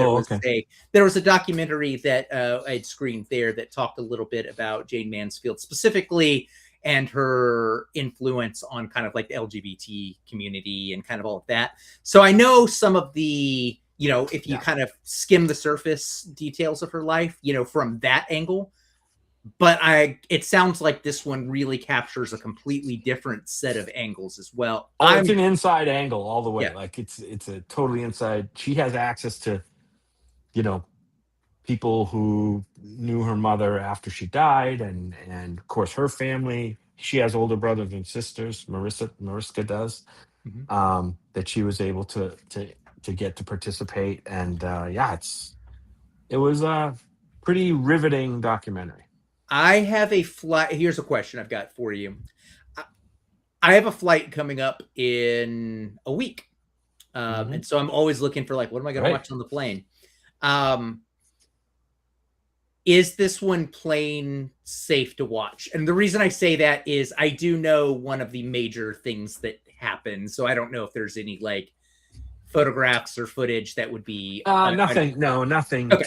there was a documentary that I'd screened there that talked a little bit about Jane Mansfield specifically and her influence on kind of like the LGBT community and kind of all of that. So I know some of the, if you kind of skim the surface details of her life, from that angle. But it sounds like this one really captures a completely different set of angles as well. It's an inside angle all the way. Yeah. Like it's a totally inside. She has access to, people who knew her mother after she died, and of course her family. She has older brothers and sisters. Mariska does. That she was able to get to participate, and it was a pretty riveting documentary. I have a flight. Here's a question I've got for you. I have a flight coming up in a week. And so I'm always looking for what am I going to watch on the plane? Is this one plane safe to watch? And the reason I say that is I do know one of the major things that happened. So I don't know if there's any photographs or footage that would be nothing. Nothing okay.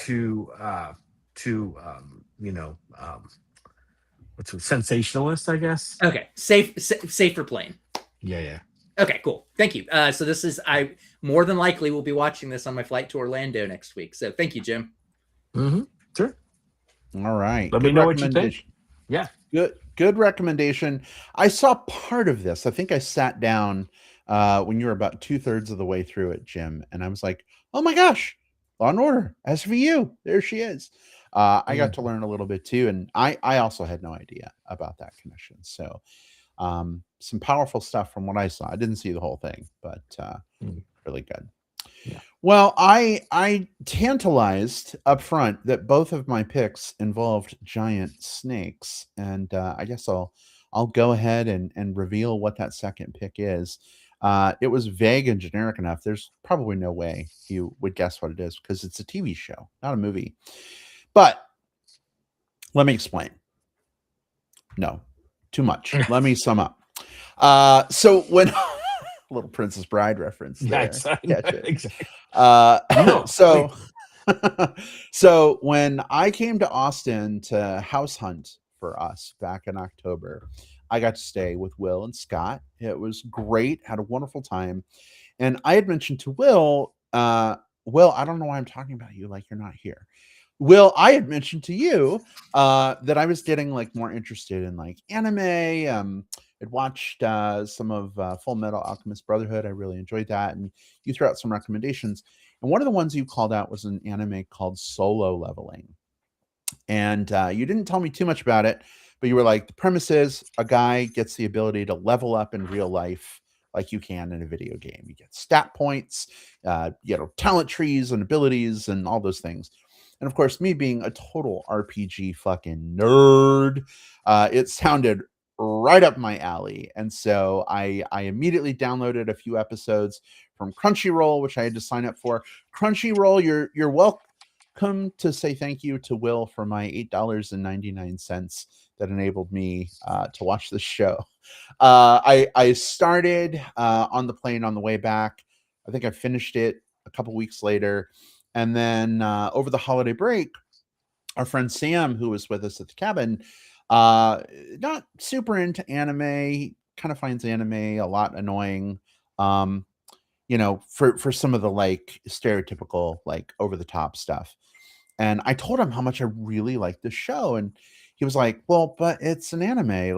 What's sensationalist, I guess. Okay, safer plane. Yeah. Okay, cool. Thank you. So this is I more than likely will be watching this on my flight to Orlando next week. So thank you, Jim. Sure. All right. Let me know what you think. Yeah. Good recommendation. I saw part of this. I think I sat down when you were about 2/3 of the way through it, Jim, and I was like, "Oh my gosh, Law and Order, SVU, there she is." I got to learn a little bit too, and I also had no idea about that connection. So, some powerful stuff from what I saw. I didn't see the whole thing, but really good. Yeah. Well, I tantalized up front that both of my picks involved giant snakes, and I guess I'll go ahead and reveal what that second pick is. It was vague and generic enough. There's probably no way you would guess what it is because it's a TV show, not a movie. But let me explain. No, too much. Let me sum up. So when little Princess Bride reference there. Exactly. So when I came to Austin to house hunt for us back in October, I got to stay with Will and Scott. It was great. Had a wonderful time. And I had mentioned to Will, Will, I don't know why I'm talking about you like you're not here. Will, I had mentioned to you that I was getting more interested in anime. I'd watched some of Full Metal Alchemist Brotherhood. I really enjoyed that. And you threw out some recommendations. And one of the ones you called out was an anime called Solo Leveling. And you didn't tell me too much about it, but you were like, the premise is a guy gets the ability to level up in real life like you can in a video game. You get stat points, talent trees and abilities and all those things. And of course, me being a total RPG fucking nerd, it sounded right up my alley. And so I immediately downloaded a few episodes from Crunchyroll, which I had to sign up for. Crunchyroll, you're welcome to say thank you to Will for my $8.99 that enabled me to watch this show. I started on the plane on the way back. I think I finished it a couple weeks later. And then over the holiday break, our friend Sam, who was with us at the cabin, not super into anime, kind of finds anime a lot annoying, for some of the stereotypical, over the top stuff. And I told him how much I really like this show. And he was like, well, but it's an anime,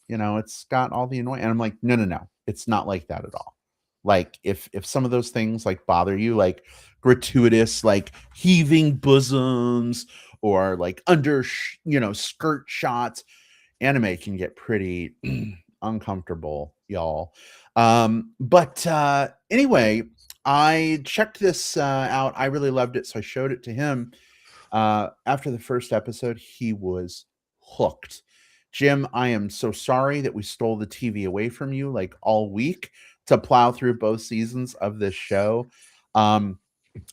it's got all the annoying. And I'm like, no, it's not like that at all. If some of those things bother you, gratuitous, heaving bosoms or under, skirt shots, anime can get pretty uncomfortable, y'all. But anyway, I checked this out. I really loved it. So I showed it to him. After the first episode, he was hooked. Jim, I am so sorry that we stole the TV away from you all week to plow through both seasons of this show.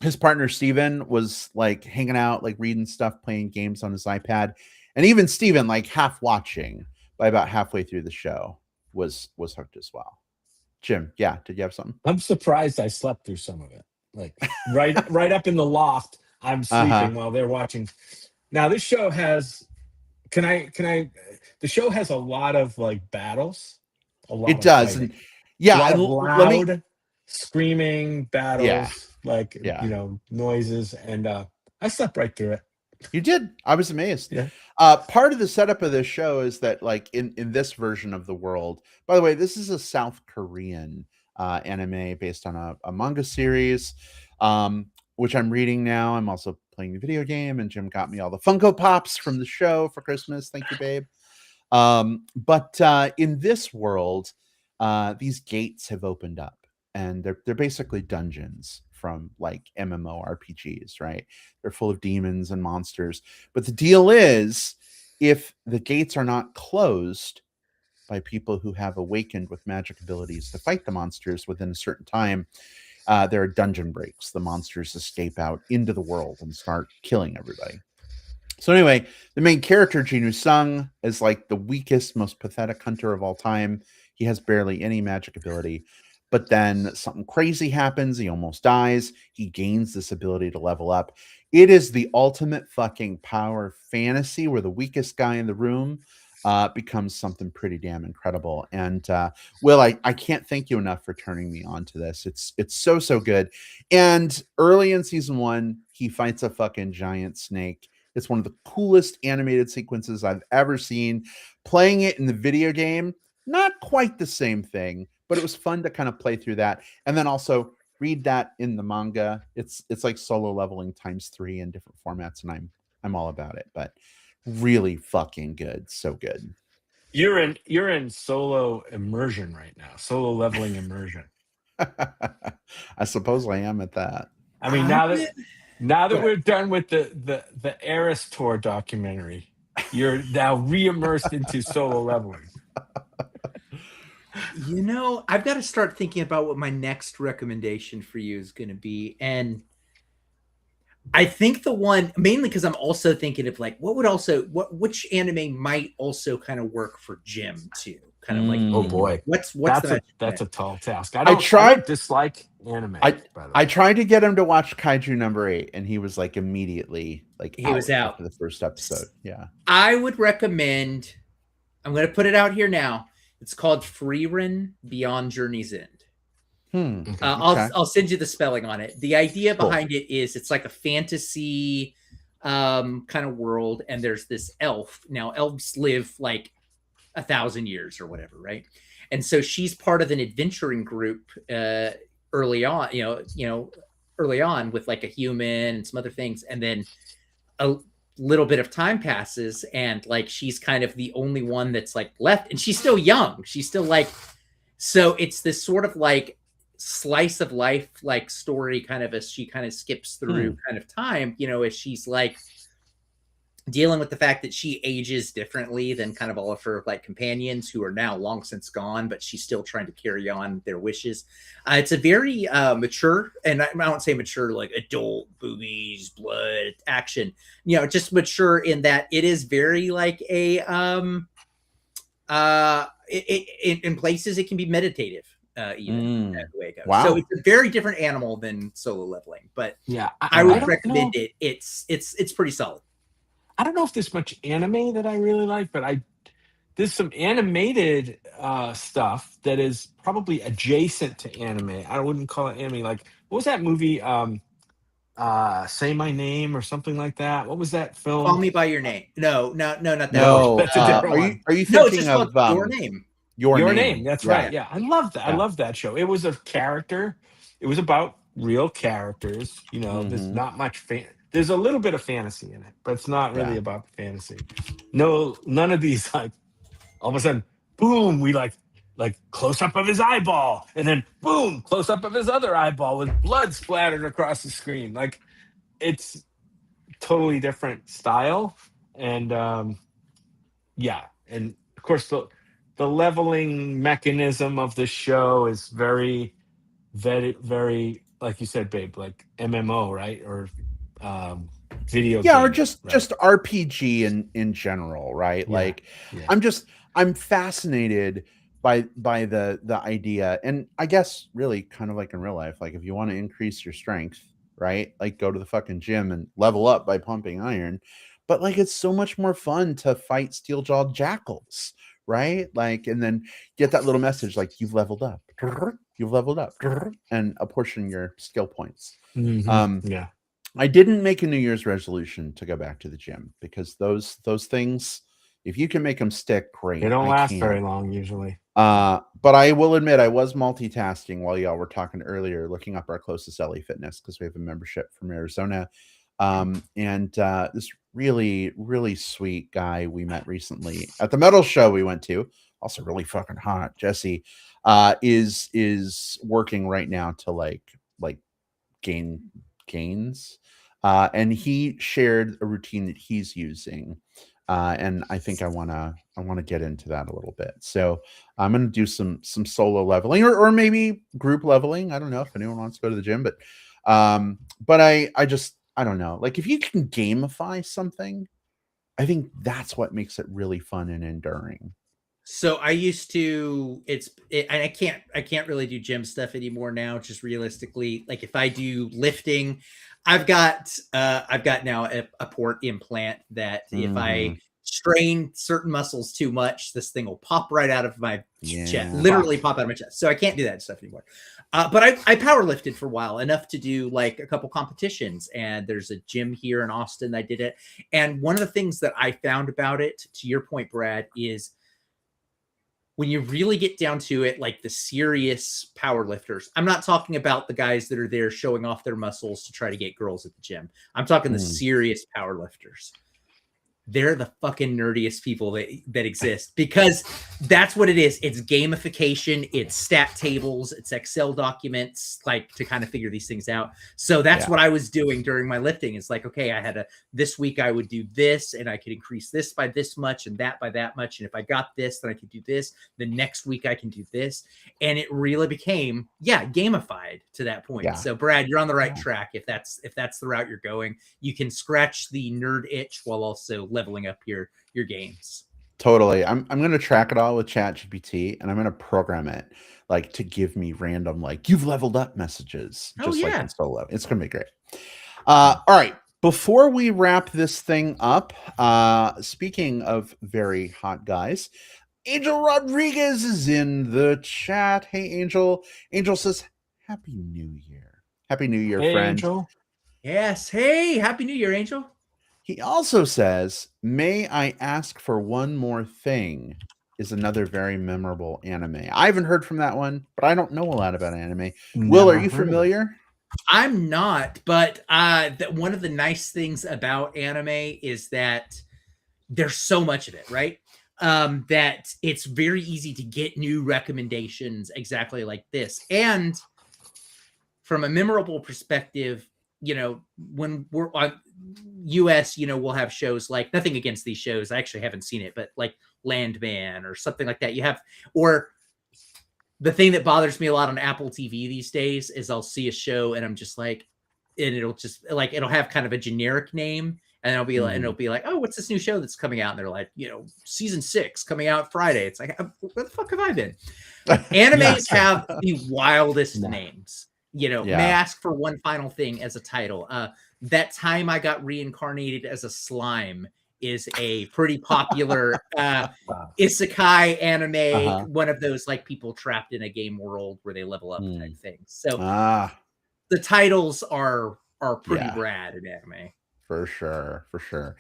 his partner Steven was like hanging out, like reading stuff, playing games on his iPad, and even Steven, like half watching by about halfway through the show, was hooked as well. Jim, yeah, did you have something? I'm surprised I slept through some of it. Like right up in the loft, I'm sleeping while they're watching. Now this show has the show has a lot of like battles, a lot It of does, fighting, and a yeah, lot of let me, loud screaming yeah, battles, like yeah. noises, and I slept right through it. You did. I was amazed. Yeah. Part of the setup of this show is that, like, in this version of the world. By the way, this is a South Korean anime based on a manga series, which I'm reading now. I'm also playing the video game, and Jim got me all the Funko Pops from the show for Christmas. Thank you, babe. But in this world, these gates have opened up, and they're basically dungeons from like MMORPGs, right? They're full of demons and monsters. But the deal is, if the gates are not closed by people who have awakened with magic abilities to fight the monsters within a certain time, there are dungeon breaks. The monsters escape out into the world and start killing everybody. So anyway, the main character, Jinu Sung, is like the weakest, most pathetic hunter of all time. He has barely any magic ability. But then something crazy happens. He almost dies. He gains this ability to level up. It is the ultimate fucking power fantasy where the weakest guy in the room becomes something pretty damn incredible. And Will, I can't thank you enough for turning me on to this. It's so good. And early in season 1, he fights a fucking giant snake. It's one of the coolest animated sequences I've ever seen. Playing it in the video game, not quite the same thing, but it was fun to kind of play through that. And then also read that in the manga. It's like solo leveling ×3 in different formats, and I'm all about it. But really fucking good. So good. You're in solo immersion right now, solo leveling immersion. I suppose I am at that. I mean, now that we're done with the Eris Tour documentary, you're now re-immersed into solo leveling. You know, I've got to start thinking about what my next recommendation for you is going to be. And I think the one, mainly because I'm also thinking of like, which anime might also kind of work for Jim too? Kind of like, Oh boy, what's that's a tall task. I tried- don't dislike anime. I tried to get him to watch Kaiju number 8, and he was like immediately like He was out after the first episode. Yeah, I would recommend. I'm going to put it out here now. It's called Freerun Beyond Journey's End. Okay. I'll send you the spelling on it. The idea behind it is it's like a fantasy kind of world, and there's this elf. Now, elves live like 1,000 years or whatever, right? And so she's part of an adventuring group early on, early on with like a human and some other things, and then a little bit of time passes, and like she's kind of the only one that's like left, and she's still young. She's still like, so it's this sort of like slice of life like story kind of as she kind of skips through kind of time, as she's like dealing with the fact that she ages differently than kind of all of her like companions who are now long since gone, but she's still trying to carry on their wishes. It's a very mature, and I won't say mature like adult boobies, blood, action, just mature in that it is very like a in places it can be meditative. Even that way it goes. Wow. So it's a very different animal than solo leveling, but yeah, I would recommend it. It's pretty solid. I don't know if there's much anime that I really like, but there's some animated stuff that is probably adjacent to anime. I wouldn't call it anime. Like, what was that movie? Say My Name or something like that. What was that film? Call Me by Your Name. No, not that. No, that's a different one. Are you No, it's thinking just of called Your Name? Your name. That's Yeah. right. Yeah, I love that. Yeah. I love that show. It was a character. It was about real characters. There's not much there's a little bit of fantasy in it, but it's not really about fantasy. No, none of these like all of a sudden, boom, we like close up of his eyeball, and then boom, close up of his other eyeball with blood splattered across the screen. Like, it's totally different style, and and of course the leveling mechanism of the show is very, very, very like you said, babe, like MMO, right? Or video Yeah, or game, just right? RPG in general, right? Yeah, Like yeah. I'm fascinated by the idea, and I guess really kind of like in real life, like if you want to increase your strength, right? Like go to the fucking gym and level up by pumping iron. But like it's so much more fun to fight steel-jawed jackals, right? Like and then get that little message like you've leveled up. You've leveled up and apportion your skill points. Yeah. I didn't make a New Year's resolution to go back to the gym because those things, if you can make them stick, They great. don't I last very can't. long usually. But I will admit I was multitasking while y'all were talking earlier, looking up our closest LA Fitness because we have a membership from Arizona. And this really, really sweet guy we met recently at the metal show we went to, also really fucking hot, Jesse, is working right now to like gains. And he shared a routine that he's using. And I think I wanna get into that a little bit. So I'm gonna do some solo leveling or maybe group leveling. I don't know if anyone wants to go to the gym, but I just I don't know. Like if you can gamify something, I think that's what makes it really fun and enduring. So I used to and I can't really do gym stuff anymore now, just realistically. Like if I do lifting, I've got now a port implant that if I Mhm. strain certain muscles too much, this thing will pop right out of my chest, Yeah. literally pop out of my chest. So I can't do that stuff anymore. But I power lifted for a while, enough to do like a couple competitions. And there's a gym here in Austin that I did it. And one of the things that I found about it, to your point, Brad, is when you really get down to it, like the serious power lifters, I'm not talking about the guys that are there showing off their muscles to try to get girls at the gym. I'm talking the Mm. serious power lifters. They're the fucking nerdiest people that exist because that's what it is. It's gamification, it's stat tables, it's Excel documents, like to kind of figure these things out. So that's Yeah. what I was doing during my lifting. It's like, okay, I had this week I would do this and I could increase this by this much and that by that much. And if I got this, then I could do this. The next week I can do this. And it really became, gamified to that point. Yeah. So Brad, you're on the right Yeah. track. If that's the route you're going, you can scratch the nerd itch while also leveling up your games. Totally. I'm gonna track it all with ChatGPT and I'm gonna program it like to give me random like you've leveled up messages, Oh just like in yeah. solo. It's gonna be great. All right. Before we wrap this thing up, speaking of very hot guys, Angel Rodriguez is in the chat. Hey Angel. Angel says, Happy New Year. Happy New Year, Hey, friend. Angel. Yes. Hey, Happy New Year, Angel. He also says, May I ask for one more thing? Is another very memorable anime. I haven't heard from that one, but I don't know a lot about anime. Will, are Never you heard of it. familiar? I'm not, but one of the nice things about anime is that there's so much of it, right? That it's very easy to get new recommendations exactly like this. And from a memorable perspective, when we're on US, we'll have shows like, nothing against these shows, I actually haven't seen it, but like Landman or something like that. You have, or the thing that bothers me a lot on Apple TV these days is I'll see a show and I'm just like, and it'll just like, it'll have kind of a generic name. And it'll be like, oh, what's this new show that's coming out? And they're like, season 6 coming out Friday. It's like, where the fuck have I been? Animes have the wildest names. May I ask for one final thing as a title? That Time I Got Reincarnated as a Slime is a pretty popular isekai anime, one of those like people trapped in a game world where they level up type things. So the titles are pretty rad in anime. For sure.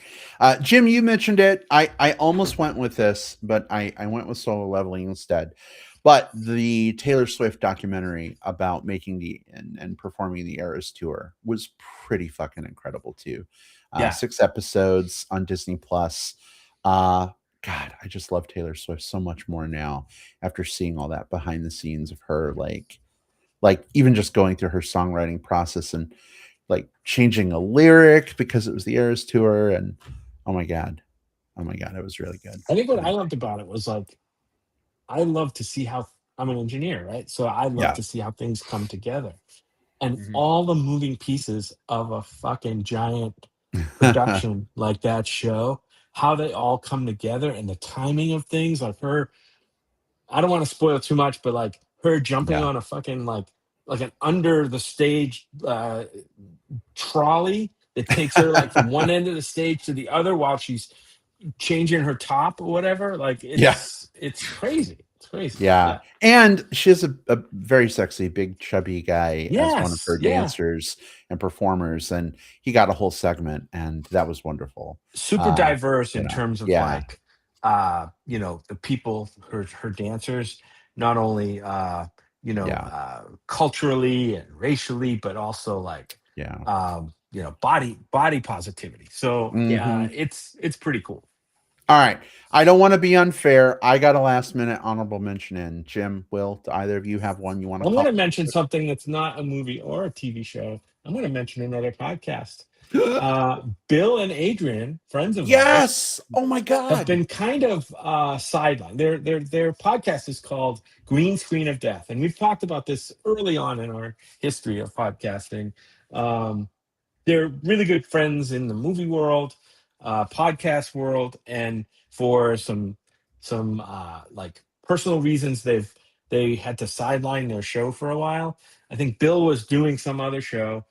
Jim, you mentioned it. I almost went with this, but I went with solo leveling instead. But the Taylor Swift documentary about making and performing the Eras tour was pretty fucking incredible too. 6 episodes on Disney Plus. God, I just love Taylor Swift so much more now after seeing all that behind the scenes of her, like even just going through her songwriting process and like changing a lyric because it was the Eras tour. And oh my god, it was really good. I think what I loved about it was like, I love to see how, I'm an engineer, right? So I love to see how things come together. and Mhm. all the moving pieces of a fucking giant production like that show, how they all come together and the timing of things, like her, I don't want to spoil too much, but like her jumping Yeah. on a fucking like an under the stage trolley that takes her like from one end of the stage to the other while she's changing her top or whatever. Like Yeah. it's crazy. It's crazy. Yeah. And she has a very sexy, big, chubby guy as one of Yes. her Yeah. dancers and performers. And he got a whole segment, and that was wonderful. Super diverse You in know, terms of yeah. like the people, her dancers, not only Yeah. culturally and racially, but also like Yeah. body positivity. So Mhm. it's pretty cool. All right. I don't want to be unfair. I got a last minute honorable mention in. Jim, Will, do either of you have one you want to I'm going call? to mention something that's not a movie or a TV show. I'm going to mention another podcast. Bill and Adrian, friends of ours, Yes. Oh my have God. been kind of sidelined. Their podcast is called Green Screen of Death, and we've talked about this early on in our history of podcasting. Um, they're really good friends in the movie world, podcast world, and for some like personal reasons, they had to sideline their show for a while. I think Bill was doing some other show.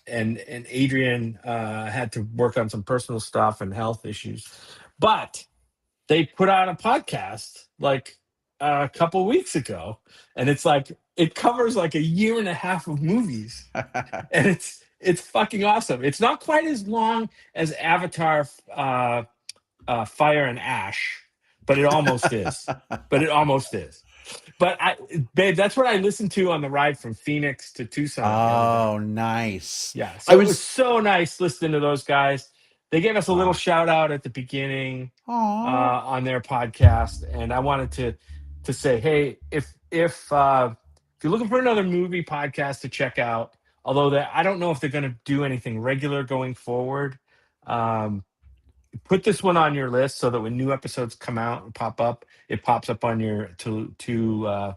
And Adrian had to work on some personal stuff and health issues, but they put out a podcast like a couple weeks ago, and it's like it covers like a year and a half of movies, and it's fucking awesome. It's not quite as long as Avatar, Fire and Ash, but it almost is. But it almost is. But babe, that's what I listened to on the ride from Phoenix to Tucson the other day. Oh, nice. Yeah, I so it was was so nice listening to those guys. They gave us a little wow. shout out at the beginning Aw. on their podcast, and I wanted to say, hey, if you're looking for another movie podcast to check out, although that I don't know if they're going to do anything regular going forward, put this one on your list so that when new episodes come out and pop up, it pops up on your to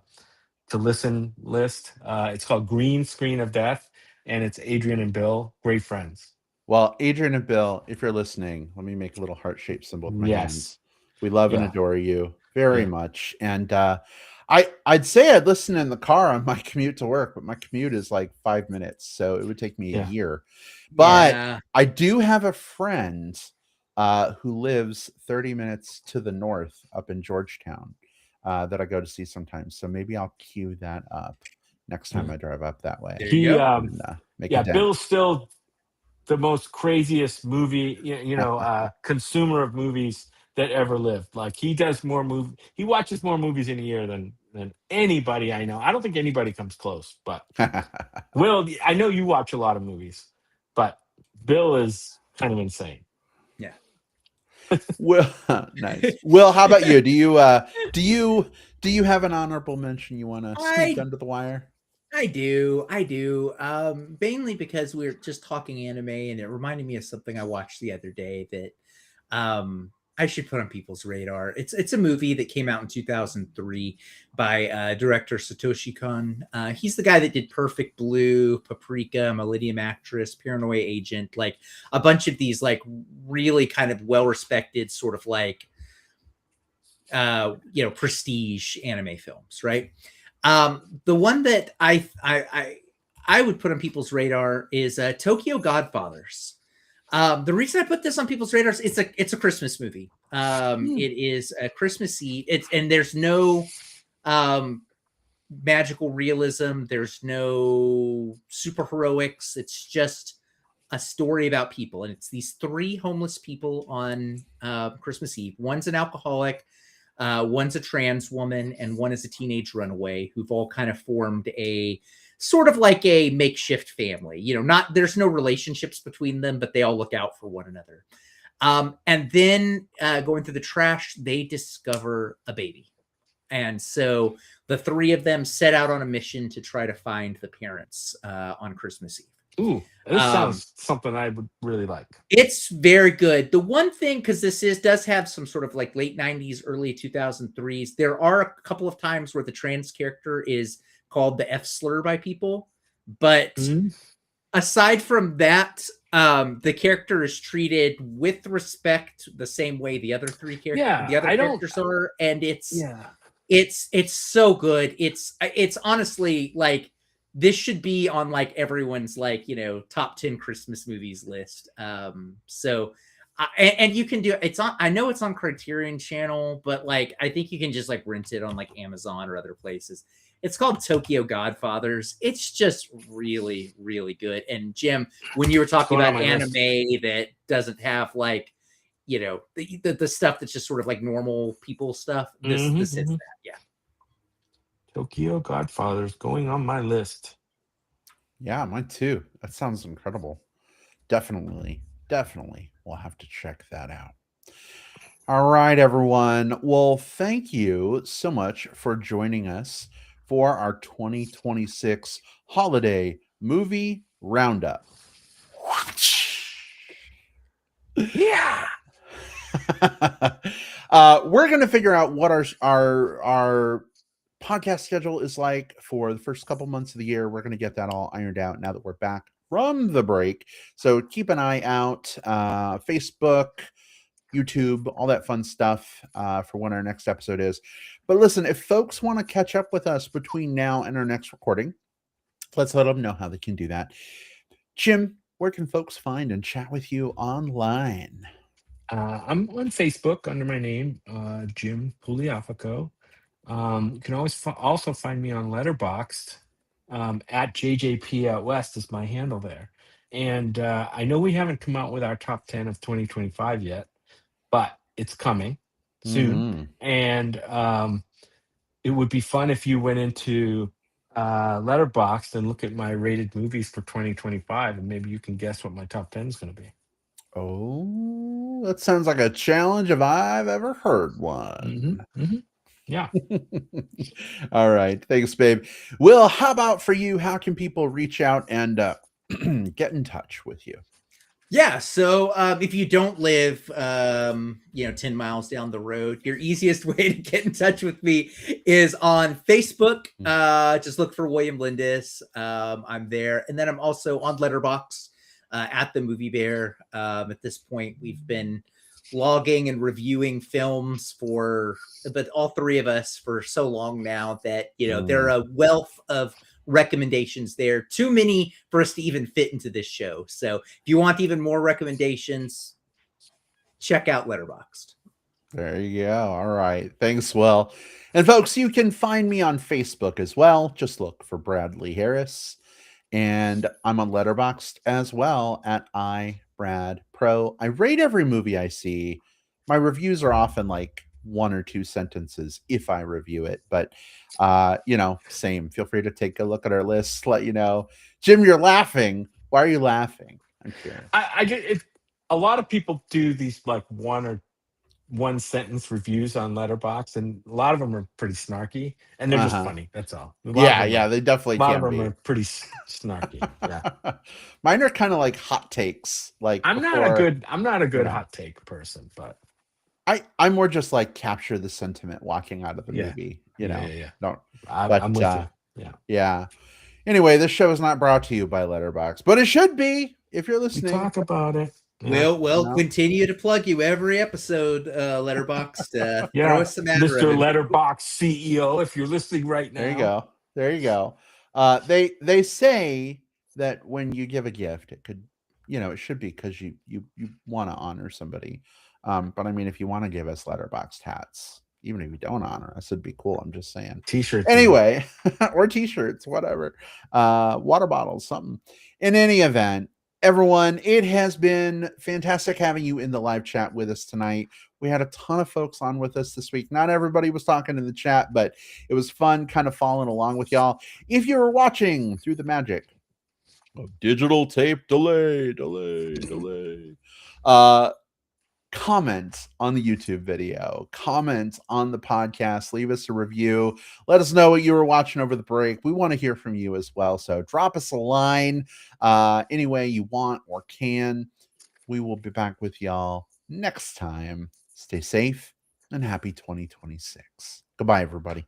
listen list. It's called Green Screen of Death, and it's Adrian and Bill, great friends. Well, Adrian and Bill, if you're listening, let me make a little heart-shaped symbol with my Yes. hands. We love and Yeah. adore you very Yeah. much. And I'd say I'd listen in the car on my commute to work, but my commute is like 5 minutes, so it would take me a Yeah. year. But Yeah. I do have a friend who lives 30 minutes to the north up in Georgetown that I go to see sometimes. So maybe I'll queue that up next time I drive up that way. There you go. And, make a Yeah, dent. Bill's still the most craziest movie, consumer of movies that ever lived. Like he does he watches more movies in a year than anybody I know. I don't think anybody comes close, but Will, I know you watch a lot of movies, but Bill is kind of insane. Yeah. Well, nice. Will, how about you? Do you have an honorable mention you want to sneak under the wire? I do. Mainly because we were just talking anime, and it reminded me of something I watched the other day that I should put on people's radar. It's a movie that came out in 2003 by director Satoshi Kon. He's the guy that did Perfect Blue, Paprika, Millennium Actress, Paranoia Agent, like a bunch of these like really kind of well-respected sort of like prestige anime films, right? The one that I would put on people's radar is Tokyo Godfathers. The reason I put this on people's radars, it's a Christmas movie. It is a Christmas Eve. And there's no magical realism. There's no superheroics. It's just a story about people, and it's these three homeless people on Christmas Eve. One's an alcoholic, one's a trans woman, and one is a teenage runaway who've all kind of formed a sort of like a makeshift family. There's no relationships between them, but they all look out for one another. And then going through the trash, they discover a baby. And so the three of them set out on a mission to try to find the parents on Christmas Eve. Ooh, this Um, sounds something I would really like. It's very good. The one thing, because does have some sort of like late 90s, early 2003s, there are a couple of times where the trans character is called the F slur by people. But Mhm. aside from that, the character is treated with respect the same way the other Yeah, I don't. characters are, and Yeah. it's so good. It's honestly like this should be on like everyone's like top 10 Christmas movies list. So and you can do it's on. I know it's on Criterion Channel, but like I think you can just like rent it on like Amazon or other places. It's called Tokyo Godfathers. It's just really, really good. And Jim, when you were It's talking going on about my anime list. that doesn't have like the stuff that's just sort of like normal people stuff, this Mhm, hits mhm. that. Yeah. Tokyo Godfathers going on my list. Yeah, mine too. That sounds incredible. Definitely, definitely. We'll have to check that out. All right, everyone. Well, thank you so much for joining us for our 2026 holiday movie roundup. Yeah. We're going to figure out what our podcast schedule is like for the first couple months of the year. We're going to get that all ironed out now that we're back from the break. So keep an eye out, Facebook, YouTube, all that fun stuff for when our next episode is. But listen, if folks want to catch up with us between now and our next recording, let's let them know how they can do that. Jim, where can folks find and chat with you online? I'm on Facebook under my name, Jim Pugliafico. You can always also find me on Letterboxd at JJP Out West is my handle there. And I know we haven't come out with our top 10 of 2025 yet, but it's coming soon. Mm-hmm. And it would be fun if you went into Letterboxd and look at my rated movies for 2025, and maybe you can guess what my top 10 is going to be. Oh, that sounds like a challenge if I've ever heard one. Yeah. All right. Thanks, babe. Will, how about for you? How can people reach out and get in touch with you? Yeah, so if you don't live 10 miles down the road, your easiest way to get in touch with me is on Facebook. Just look for William Lindis. I'm there. And then I'm also on Letterboxd at the Movie Bear. At this point, we've been logging and reviewing films but all three of us for so long now that there are a wealth of recommendations there, too many for us to even fit into this show. So if you want even more recommendations, check out Letterboxd. There you go. All right. Thanks, Will. And folks, you can find me on Facebook as well. Just look for Bradley Harris. And I'm on Letterboxd as well at iBradPro. I rate every movie I see. My reviews are often like 1 or 2 sentences if I review it. But same. Feel free to take a look at our list. Let you know. Jim, you're laughing. Why are you laughing? I'm curious. I just a lot of people do these like one sentence reviews on Letterboxd, and a lot of them are pretty snarky, and they're just funny. That's all. Yeah, they definitely a lot can of them be. are pretty snarky. Yeah, mine are kind of like hot takes. Like I'm not a good hot take person, but I'm more just like capture the sentiment walking out of the movie. Yeah. Don't. I'm with you. Yeah. Anyway, this show is not brought to you by Letterboxd, but it should be if you're We listening. talk about it. Yeah. We'll continue to plug you every episode, Letterboxd. Yeah, Throw us some ad Mr. revenue. Letterboxd CEO, if you're listening right now. There you go. They say that when you give a gift, it could, it should be because you want to honor somebody. But I mean, if you want to give us Letterboxd hats, even if you don't honor us, it'd be cool. I'm just saying. T-shirts. Anyway, or t-shirts, whatever. Water bottles, something. In any event, everyone, it has been fantastic having you in the live chat with us tonight. We had a ton of folks on with us this week. Not everybody was talking in the chat, but it was fun kind of following along with y'all. If you were watching through the magic of digital tape delay. comment on the YouTube video, comment on the podcast, leave us a review. Let us know what you were watching over the break. We want to hear from you as well. So drop us a line any way you want or can. We will be back with y'all next time. Stay safe and happy 2026. Goodbye, everybody.